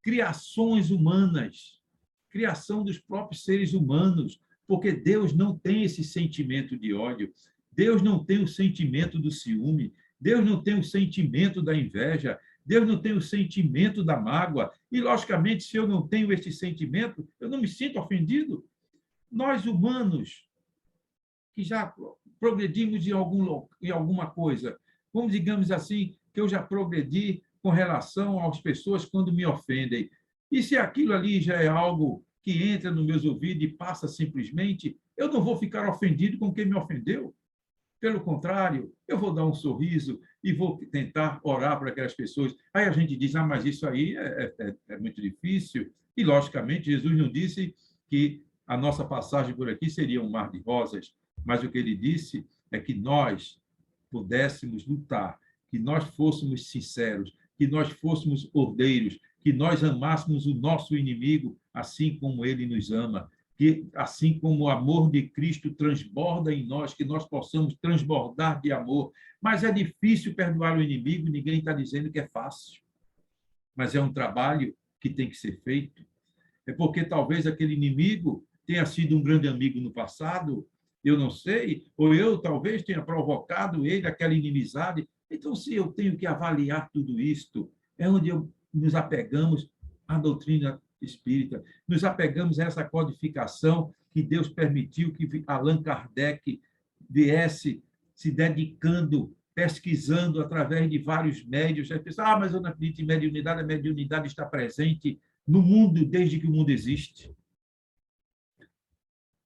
criações humanas, criação dos próprios seres humanos, porque Deus não tem esse sentimento de ódio, Deus não tem o sentimento do ciúme, Deus não tem o sentimento da inveja, Deus não tem o sentimento da mágoa. E, logicamente, se eu não tenho este sentimento, eu não me sinto ofendido. Nós, humanos, que já progredimos em alguma coisa, como digamos assim, que eu já progredi com relação às pessoas quando me ofendem. E se aquilo ali já é algo que entra nos meus ouvidos e passa simplesmente, eu não vou ficar ofendido com quem me ofendeu. Pelo contrário, eu vou dar um sorriso e vou tentar orar para aquelas pessoas. Aí a gente diz, mas isso aí é muito difícil. E, logicamente, Jesus não disse que a nossa passagem por aqui seria um mar de rosas, mas o que ele disse é que nós pudéssemos lutar, que nós fôssemos sinceros, que nós fôssemos ordeiros, que nós amássemos o nosso inimigo assim como ele nos ama, que, assim como o amor de Cristo transborda em nós, que nós possamos transbordar de amor. Mas é difícil perdoar o inimigo, ninguém está dizendo que é fácil. Mas é um trabalho que tem que ser feito. É porque talvez aquele inimigo tenha sido um grande amigo no passado, eu não sei, ou eu talvez tenha provocado ele, aquela inimizade. Então, se eu tenho que avaliar tudo isto, é onde nos apegamos à doutrina espírita, nos apegamos a essa codificação que Deus permitiu que Allan Kardec viesse se dedicando, pesquisando através de vários médios. Aí pensa, mas eu não acredito em mediunidade, a mediunidade está presente no mundo desde que o mundo existe.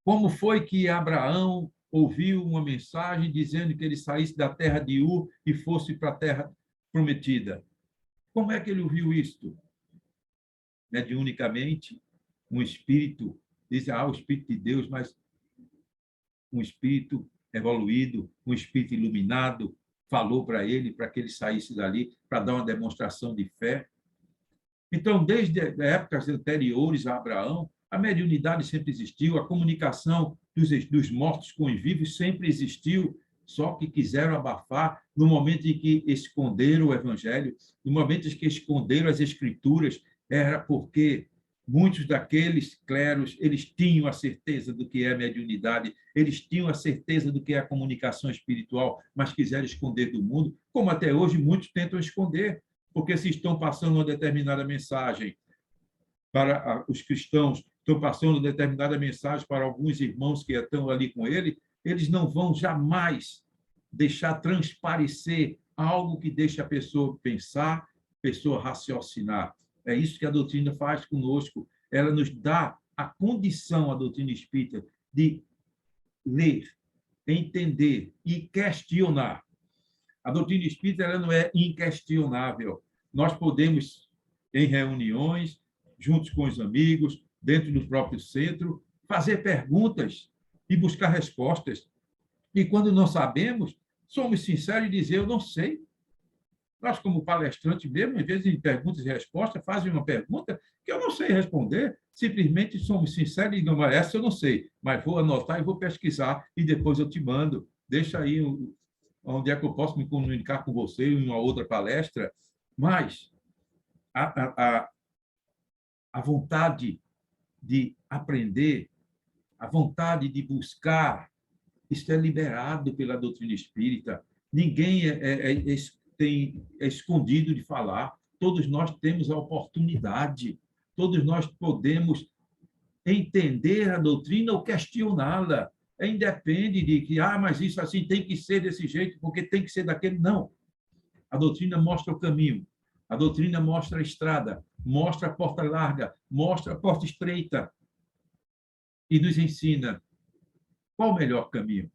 Como foi que Abraão ouviu uma mensagem dizendo que ele saísse da terra de Ur e fosse para a terra prometida? Como é que ele ouviu isto? Mediunicamente, um espírito, diz, o Espírito de Deus, mas um espírito evoluído, um espírito iluminado, falou para que ele saísse dali, para dar uma demonstração de fé. Então, desde épocas anteriores a Abraão, a mediunidade sempre existiu, a comunicação dos mortos com os vivos sempre existiu, só que quiseram abafar no momento em que esconderam o evangelho, no momento em que esconderam as escrituras, era porque muitos daqueles clérigos, eles tinham a certeza do que é mediunidade, eles tinham a certeza do que é a comunicação espiritual, mas quiseram esconder do mundo, como até hoje muitos tentam esconder, porque se estão passando uma determinada mensagem para os cristãos, estão passando uma determinada mensagem para alguns irmãos que estão ali com ele, eles não vão jamais deixar transparecer algo que deixe a pessoa pensar, a pessoa raciocinar. É isso que a doutrina faz conosco. Ela nos dá a condição, a doutrina espírita, de ler, entender e questionar. A doutrina espírita ela não é inquestionável. Nós podemos, em reuniões, juntos com os amigos, dentro do próprio centro, fazer perguntas e buscar respostas. E quando não sabemos, somos sinceros e dizer, eu não sei. Nós, como palestrantes mesmo, às vezes, em perguntas e respostas, fazem uma pergunta que eu não sei responder. Simplesmente somos sinceros e digamos, essa eu não sei, mas vou anotar e vou pesquisar e depois eu te mando. Deixa aí onde é que eu posso me comunicar com você em uma outra palestra. Mas a vontade de aprender a vontade de buscar, isso é liberado pela doutrina espírita. Ninguém é escondido de falar. Todos nós temos a oportunidade. Todos nós podemos entender a doutrina ou questioná-la. Independe de que, mas isso assim tem que ser desse jeito, porque tem que ser daquele. Não. A doutrina mostra o caminho. A doutrina mostra a estrada, mostra a porta larga, mostra a porta estreita e nos ensina qual o melhor caminho.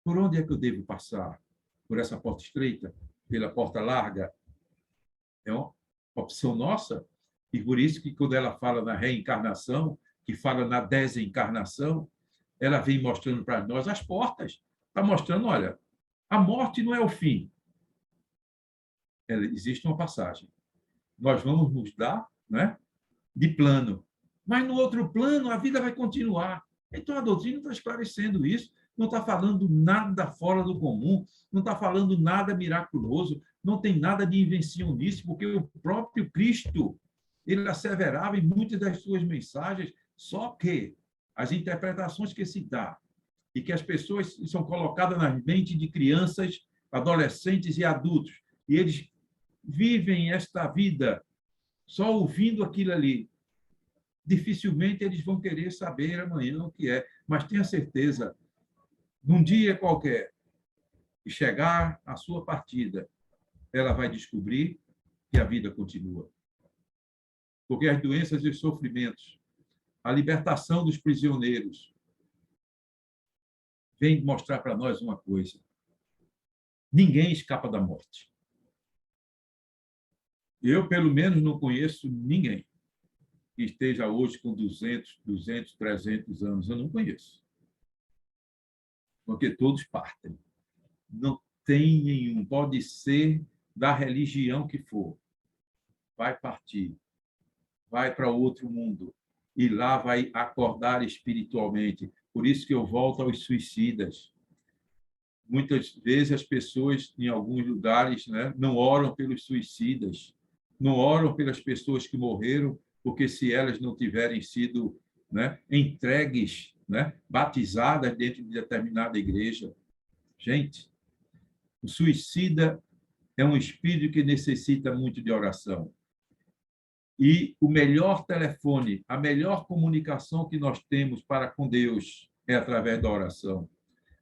Por onde é que eu devo passar? Por essa porta estreita? Pela porta larga? É uma opção nossa. E por isso que quando ela fala na reencarnação, que fala na desencarnação, ela vem mostrando para nós as portas. Está mostrando, olha, a morte não é o fim. Existe uma passagem. Nós vamos nos dar, né, de plano. Mas no outro plano, a vida vai continuar. Então, a doutrina está esclarecendo isso. Não está falando nada fora do comum, não está falando nada miraculoso, não tem nada de invencionice, porque o próprio Cristo, ele asseverava em muitas das suas mensagens, só que as interpretações que se dá e que as pessoas são colocadas na mente de crianças, adolescentes e adultos, e eles vivem esta vida só ouvindo aquilo ali, dificilmente eles vão querer saber amanhã o que é. Mas tenha certeza, num dia qualquer, e chegar a sua partida, ela vai descobrir que a vida continua. Porque as doenças e os sofrimentos, a libertação dos prisioneiros, vem mostrar para nós uma coisa: ninguém escapa da morte. Eu, pelo menos, não conheço ninguém que esteja hoje com 200, 300 anos. Eu não conheço. Porque todos partem. Não tem nenhum. Pode ser da religião que for. Vai partir. Vai para outro mundo. E lá vai acordar espiritualmente. Por isso que eu volto aos suicidas. Muitas vezes as pessoas, em alguns lugares, né, não oram pelos suicidas. Não oram pelas pessoas que morreram, porque se elas não tiverem sido, né, entregues, né, batizadas dentro de determinada igreja. Gente, o suicida é um espírito que necessita muito de oração. E o melhor telefone, a melhor comunicação que nós temos para com Deus é através da oração.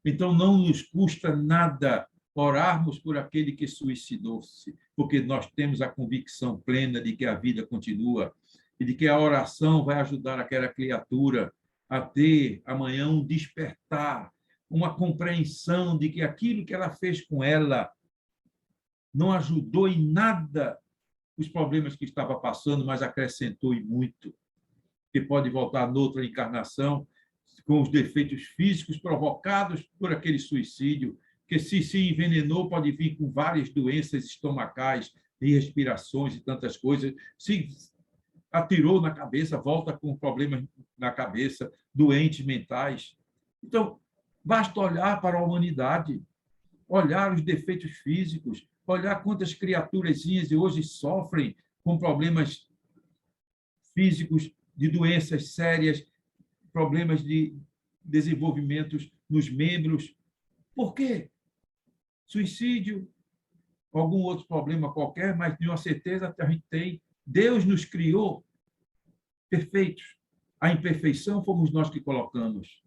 Então, não nos custa nada orarmos por aquele que suicidou-se, porque nós temos a convicção plena de que a vida continua e de que a oração vai ajudar aquela criatura a ter amanhã um despertar, uma compreensão de que aquilo que ela fez com ela não ajudou em nada os problemas que estava passando, mas acrescentou e muito. Que pode voltar noutra encarnação com os defeitos físicos provocados por aquele suicídio, que se envenenou, pode vir com várias doenças estomacais, e respirações e tantas coisas. Se atirou na cabeça, volta com problemas na cabeça, doentes mentais. Então, basta olhar para a humanidade, olhar os defeitos físicos, olhar quantas criaturazinhas hoje sofrem com problemas físicos, de doenças sérias, problemas de desenvolvimentos nos membros. Por quê? Suicídio, algum outro problema qualquer, mas tenho a certeza que a gente tem. Deus nos criou perfeitos. A imperfeição fomos nós que colocamos.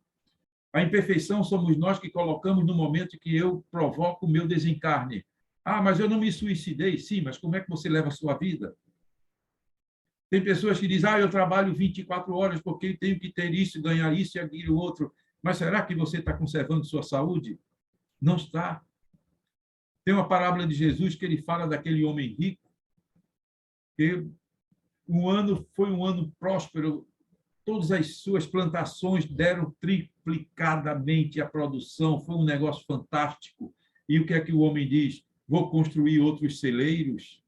A imperfeição somos nós que colocamos no momento que eu provoco o meu desencarne. Mas eu não me suicidei. Sim, mas como é que você leva a sua vida? Tem pessoas que dizem, eu trabalho 24 horas porque tenho que ter isso, ganhar isso e aquilo outro. Mas será que você está conservando sua saúde? Não está. Tem uma parábola de Jesus que ele fala daquele homem rico, que foi um ano próspero, todas as suas plantações deram triplicadamente a produção, foi um negócio fantástico. E o que é que o homem diz? Vou construir outros celeiros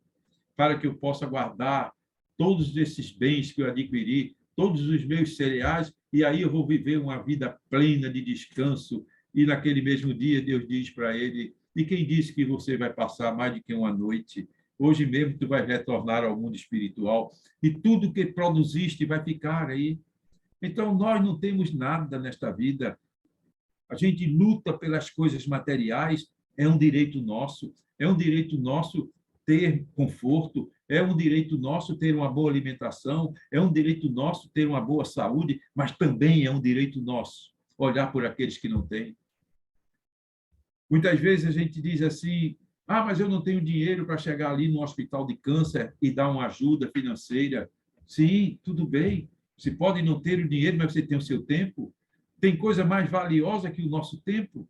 para que eu possa guardar todos esses bens que eu adquiri, todos os meus cereais, e aí eu vou viver uma vida plena de descanso. E naquele mesmo dia, Deus diz para ele, e quem disse que você vai passar mais do que uma noite? Hoje mesmo tu vai retornar ao mundo espiritual, e tudo que produziste vai ficar aí. Então, nós não temos nada nesta vida. A gente luta pelas coisas materiais, é um direito nosso. É um direito nosso ter conforto, é um direito nosso ter uma boa alimentação, é um direito nosso ter uma boa saúde, mas também é um direito nosso olhar por aqueles que não têm. Muitas vezes a gente diz assim: ah, mas eu não tenho dinheiro para chegar ali no hospital de câncer e dar uma ajuda financeira. Sim, tudo bem. Você pode não ter o dinheiro, mas você tem o seu tempo. Tem coisa mais valiosa que o nosso tempo?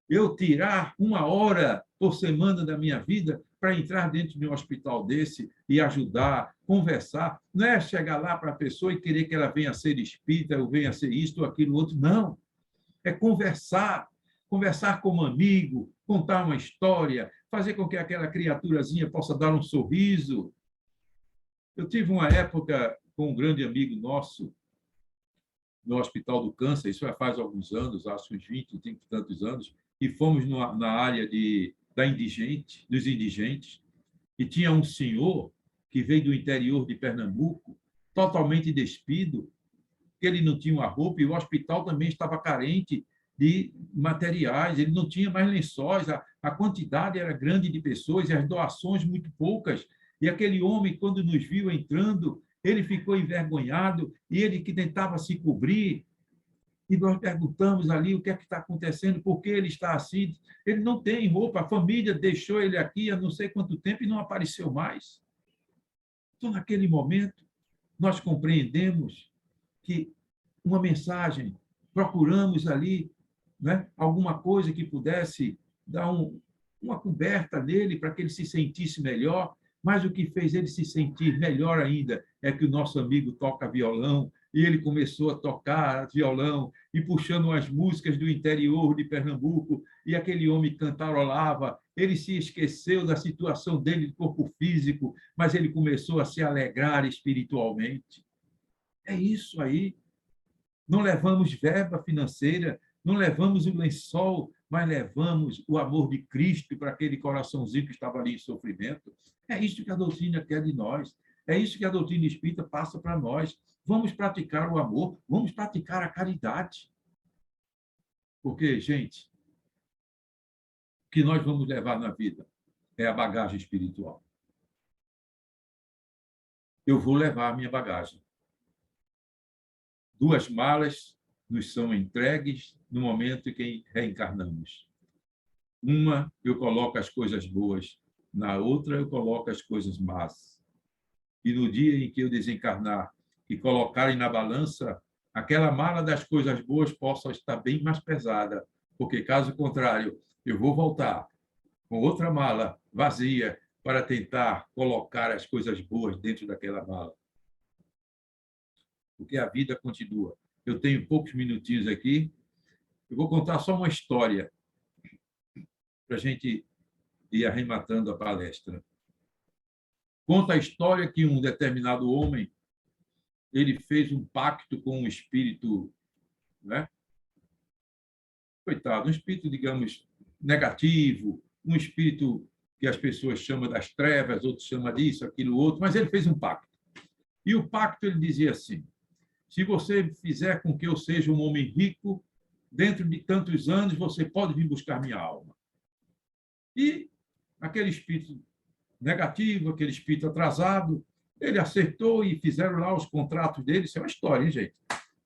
Eu tirar 1 hora por semana da minha vida para entrar dentro de um hospital desse e ajudar, conversar. Não é chegar lá para a pessoa e querer que ela venha a ser espírita ou venha a ser isto ou aquilo outro. Não. É conversar. Conversar como amigo, contar uma história, fazer com que aquela criaturazinha possa dar um sorriso. Eu tive uma época com um grande amigo nosso no Hospital do Câncer, isso já faz alguns anos, acho uns 20, 30 e tantos anos, e fomos na área dos indigentes, e tinha um senhor que veio do interior de Pernambuco, totalmente despido, que ele não tinha uma roupa, e o hospital também estava carente de materiais, ele não tinha mais lençóis, a quantidade era grande de pessoas e as doações muito poucas. E aquele homem, quando nos viu entrando, ele ficou envergonhado e ele que tentava se cobrir. E nós perguntamos ali o que é que está acontecendo, por que ele está assim. Ele não tem roupa, a família deixou ele aqui há não sei quanto tempo e não apareceu mais. Então, naquele momento, nós compreendemos que uma mensagem, procuramos ali, né, alguma coisa que pudesse dar uma coberta nele para que ele se sentisse melhor, mas o que fez ele se sentir melhor ainda é que o nosso amigo toca violão e ele começou a tocar violão e puxando as músicas do interior de Pernambuco e aquele homem cantarolava, ele se esqueceu da situação dele de corpo físico, mas ele começou a se alegrar espiritualmente. É isso aí. Não levamos verba financeira, não levamos o lençol, mas levamos o amor de Cristo para aquele coraçãozinho que estava ali em sofrimento. É isso que a doutrina quer de nós. É isso que a doutrina espírita passa para nós. Vamos praticar o amor, vamos praticar a caridade. Porque, gente, o que nós vamos levar na vida é a bagagem espiritual. Eu vou levar a minha bagagem. 2 malas nos são entregues no momento em que reencarnamos. Uma, eu coloco as coisas boas, na outra, eu coloco as coisas más. E no dia em que eu desencarnar e colocarem na balança, aquela mala das coisas boas possa estar bem mais pesada, porque, caso contrário, eu vou voltar com outra mala vazia para tentar colocar as coisas boas dentro daquela mala. Porque a vida continua. Eu tenho poucos minutinhos aqui. Eu vou contar só uma história para a gente ir arrematando a palestra. Conta a história que um determinado homem ele fez um pacto com um espírito, né? Coitado, um espírito, digamos, negativo, um espírito que as pessoas chamam das trevas, outros chamam disso, aquilo, outro, mas ele fez um pacto. E o pacto ele dizia assim: se você fizer com que eu seja um homem rico, dentro de tantos anos você pode vir buscar minha alma. E aquele espírito negativo, aquele espírito atrasado, ele acertou e fizeram lá os contratos dele. Isso é uma história, hein, gente?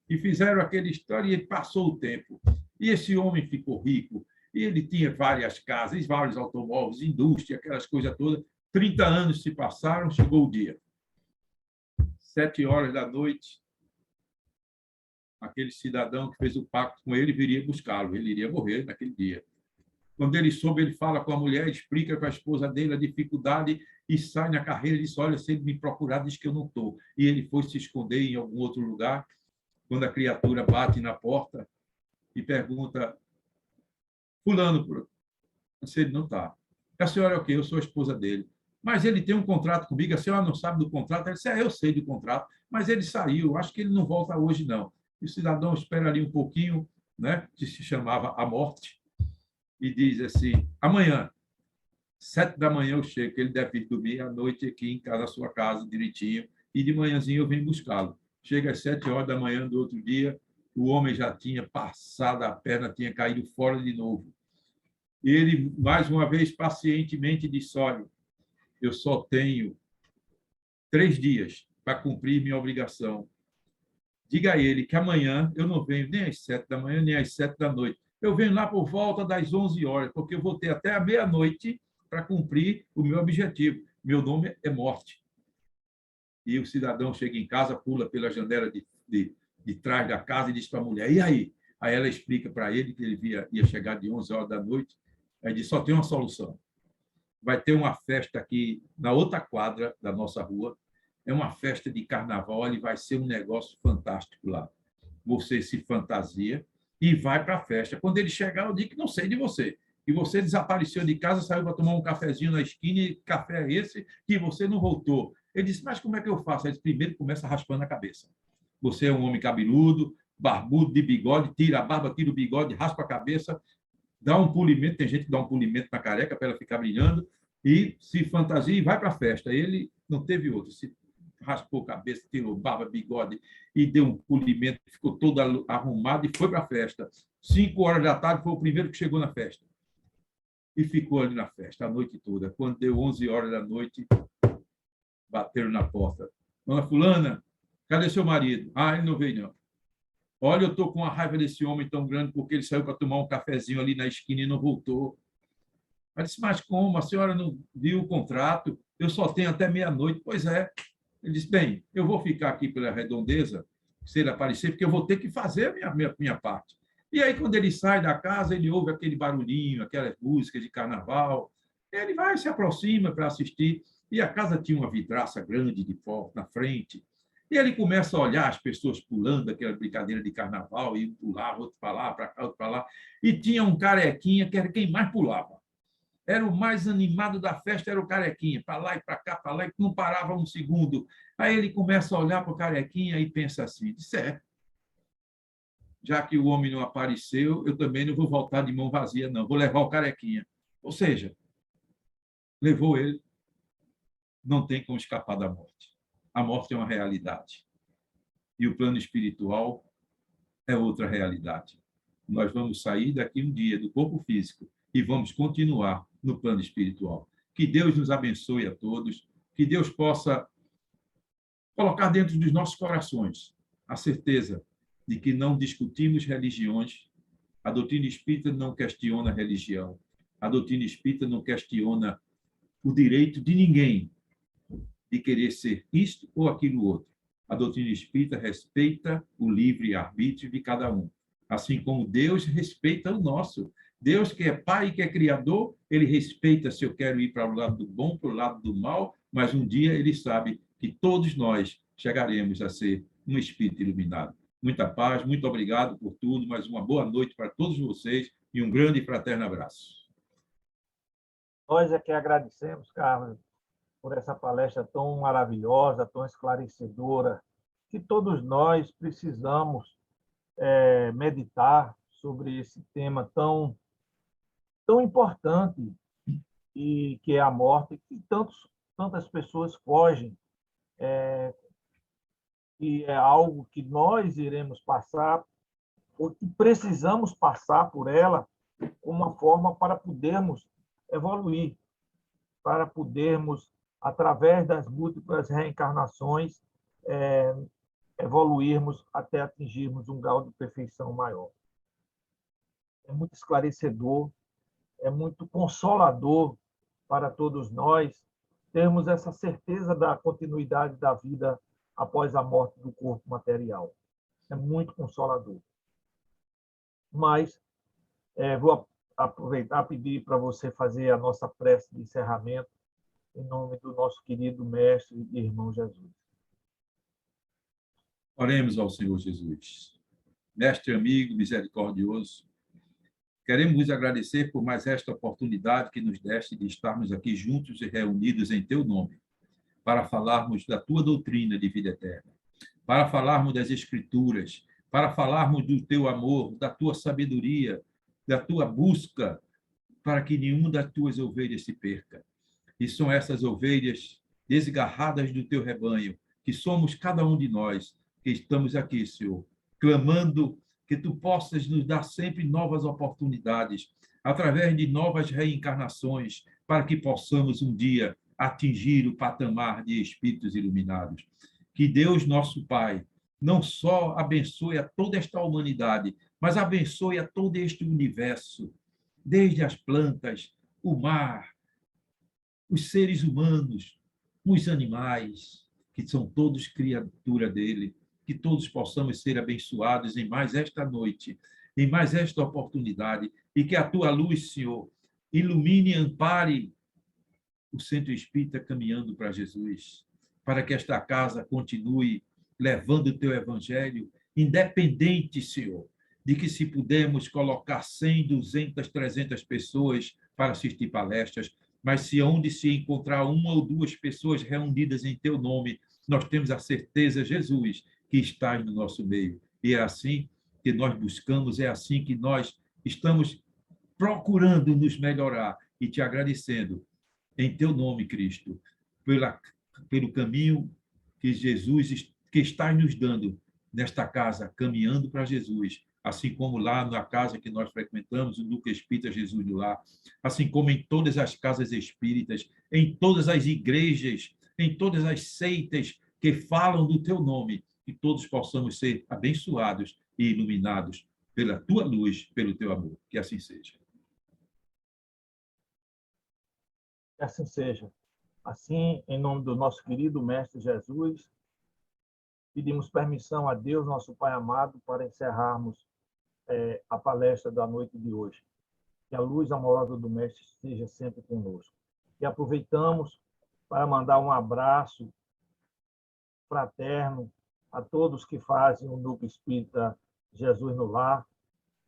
E fizeram aquela história e ele passou o tempo. E esse homem ficou rico. E ele tinha várias casas, vários automóveis, indústria, aquelas coisas todas. 30 anos se passaram, chegou o dia. 7 horas da noite, aquele cidadão que fez o pacto com ele viria buscá-lo. Ele iria morrer naquele dia. Quando ele soube, ele fala com a mulher, explica para a esposa dele a dificuldade e sai na carreira e diz: olha, se ele me procurar, diz que eu não estou. E ele foi se esconder em algum outro lugar. Quando a criatura bate na porta e pergunta: fulano, se ele não está. A senhora é o quê? Eu sou a esposa dele. Mas ele tem um contrato comigo, a senhora não sabe do contrato? Ele disse: eu sei do contrato, mas ele saiu, acho que ele não volta hoje, não. E o cidadão espera ali um pouquinho, né, que se chamava a morte, e diz assim: amanhã, 7 da manhã eu chego, ele deve ir dormir à noite aqui em casa, na sua casa, direitinho, e de manhãzinho eu venho buscá-lo. Chega às 7 horas da manhã do outro dia, o homem já tinha passado a perna, tinha caído fora de novo. Ele, mais uma vez, pacientemente disse: olha, eu só tenho 3 dias para cumprir minha obrigação. Diga a ele que amanhã eu não venho nem às 7 da manhã, nem às 7 da noite. Eu venho lá por volta das 11 horas, porque eu vou ter até a meia-noite para cumprir o meu objetivo. Meu nome é morte. E o cidadão chega em casa, pula pela janela de trás da casa e diz para a mulher: e aí? Aí ela explica para ele que ele ia chegar de 11 horas da noite. Aí diz: só tem uma solução. Vai ter uma festa aqui na outra quadra da nossa rua. É uma festa de carnaval, e vai ser um negócio fantástico lá. Você se fantasia e vai para a festa. Quando ele chegar, eu digo que não sei de você. E você desapareceu de casa, saiu para tomar um cafezinho na esquina, e café é esse que você não voltou. Ele disse: mas como é que eu faço? Ele disse: primeiro começa raspando a cabeça. Você é um homem cabeludo, barbudo, de bigode, tira a barba, tira o bigode, raspa a cabeça, dá um polimento, tem gente que dá um polimento na careca para ela ficar brilhando, e se fantasia e vai para a festa. Ele não teve outro. Se raspou a cabeça, tirou barba, bigode e deu um polimento, ficou todo arrumado e foi para a festa. 5 horas da tarde foi o primeiro que chegou na festa. E ficou ali na festa a noite toda. Quando deu 11 horas da noite, bateram na porta. Dona fulana, cadê seu marido? Ah, ele não veio, não. Olha, eu estou com uma raiva desse homem tão grande porque ele saiu para tomar um cafezinho ali na esquina e não voltou. Ela disse: mas como? A senhora não viu o contrato? Eu só tenho até meia-noite. Pois é. Ele disse: bem, eu vou ficar aqui pela redondeza, se ele aparecer, porque eu vou ter que fazer a minha parte. E aí, quando ele sai da casa, ele ouve aquele barulhinho, aquelas músicas de carnaval. Ele vai, se aproxima para assistir. E a casa tinha uma vidraça grande de fora, na frente. E ele começa a olhar as pessoas pulando aquela brincadeira de carnaval, e pulava, outro para lá, para cá, outro para lá. E tinha um carequinha que era quem mais pulava. Era o mais animado da festa, era o carequinha, para lá e para cá, para lá, e não parava um segundo. Aí ele começa a olhar para o carequinha e pensa assim: disse, já que o homem não apareceu, eu também não vou voltar de mão vazia, não. Vou levar o carequinha. Ou seja, levou ele. Não tem como escapar da morte. A morte é uma realidade. E o plano espiritual é outra realidade. Nós vamos sair daqui um dia do corpo físico e vamos continuar no plano espiritual. Que Deus nos abençoe a todos, que Deus possa colocar dentro dos nossos corações a certeza de que não discutimos religiões. A doutrina espírita não questiona a religião. A doutrina espírita não questiona o direito de ninguém de querer ser isto ou aquilo outro. A doutrina espírita respeita o livre-arbítrio de cada um, assim como Deus respeita o nosso. Deus, que é Pai e que é Criador, ele respeita se eu quero ir para o lado do bom, para o lado do mal, mas um dia ele sabe que todos nós chegaremos a ser um espírito iluminado. Muita paz, muito obrigado por tudo, mas uma boa noite para todos vocês e um grande e fraterno abraço. Nós é que agradecemos, Carlos, por essa palestra tão maravilhosa, tão esclarecedora, que todos nós precisamos meditar sobre esse tema tão importante, e que é a morte, que tantas pessoas fogem, que é algo que nós iremos passar, ou que precisamos passar por ela, como uma forma para podermos evoluir, para podermos, através das múltiplas reencarnações, evoluirmos até atingirmos um grau de perfeição maior. É muito esclarecedor, é muito consolador para todos nós termos essa certeza da continuidade da vida após a morte do corpo material. É muito consolador. Mas vou aproveitar e pedir para você fazer a nossa prece de encerramento, em nome do nosso querido Mestre e Irmão Jesus. Oremos ao Senhor Jesus. Mestre amigo, misericordioso, queremos vos agradecer por mais esta oportunidade que nos deste de estarmos aqui juntos e reunidos em teu nome, para falarmos da tua doutrina de vida eterna, para falarmos das Escrituras, para falarmos do teu amor, da tua sabedoria, da tua busca, para que nenhuma das tuas ovelhas se perca. E são essas ovelhas desgarradas do teu rebanho, que somos cada um de nós, que estamos aqui, Senhor, clamando que tu possas nos dar sempre novas oportunidades, através de novas reencarnações, para que possamos um dia atingir o patamar de espíritos iluminados. Que Deus, nosso Pai, não só abençoe a toda esta humanidade, mas abençoe a todo este universo, desde as plantas, o mar, os seres humanos, os animais, que são todos criatura dele, que todos possamos ser abençoados em mais esta noite, em mais esta oportunidade, e que a tua luz, Senhor, ilumine e ampare o Centro Espírita caminhando para Jesus, para que esta casa continue levando o teu evangelho, independente, Senhor, de que se pudermos colocar 100, 200, 300 pessoas para assistir palestras, mas se onde se encontrar uma ou duas pessoas reunidas em teu nome, nós temos a certeza, Jesus, que estás no nosso meio. E é assim que nós buscamos, é assim que nós estamos procurando nos melhorar e te agradecendo em teu nome, Cristo, pelo caminho que Jesus que estás nos dando nesta casa, caminhando para Jesus, assim como lá na casa que nós frequentamos, o Núcleo Espírita Jesus do Lar, assim como em todas as casas espíritas, em todas as igrejas, em todas as seitas que falam do teu nome, que todos possamos ser abençoados e iluminados pela tua luz, pelo teu amor. Que assim seja. Que assim seja. Assim, em nome do nosso querido Mestre Jesus, pedimos permissão a Deus, nosso Pai amado, para encerrarmos a palestra da noite de hoje. Que a luz amorosa do Mestre esteja sempre conosco. E aproveitamos para mandar um abraço fraterno a todos que fazem o Núcleo Espírita Jesus no Lar.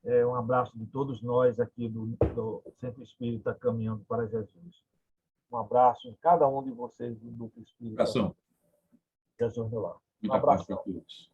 Um abraço de todos nós aqui do Centro Espírita Caminhando para Jesus. Um abraço de cada um de vocês do Núcleo Espírita Jesus no Lar. Muita paz para todos.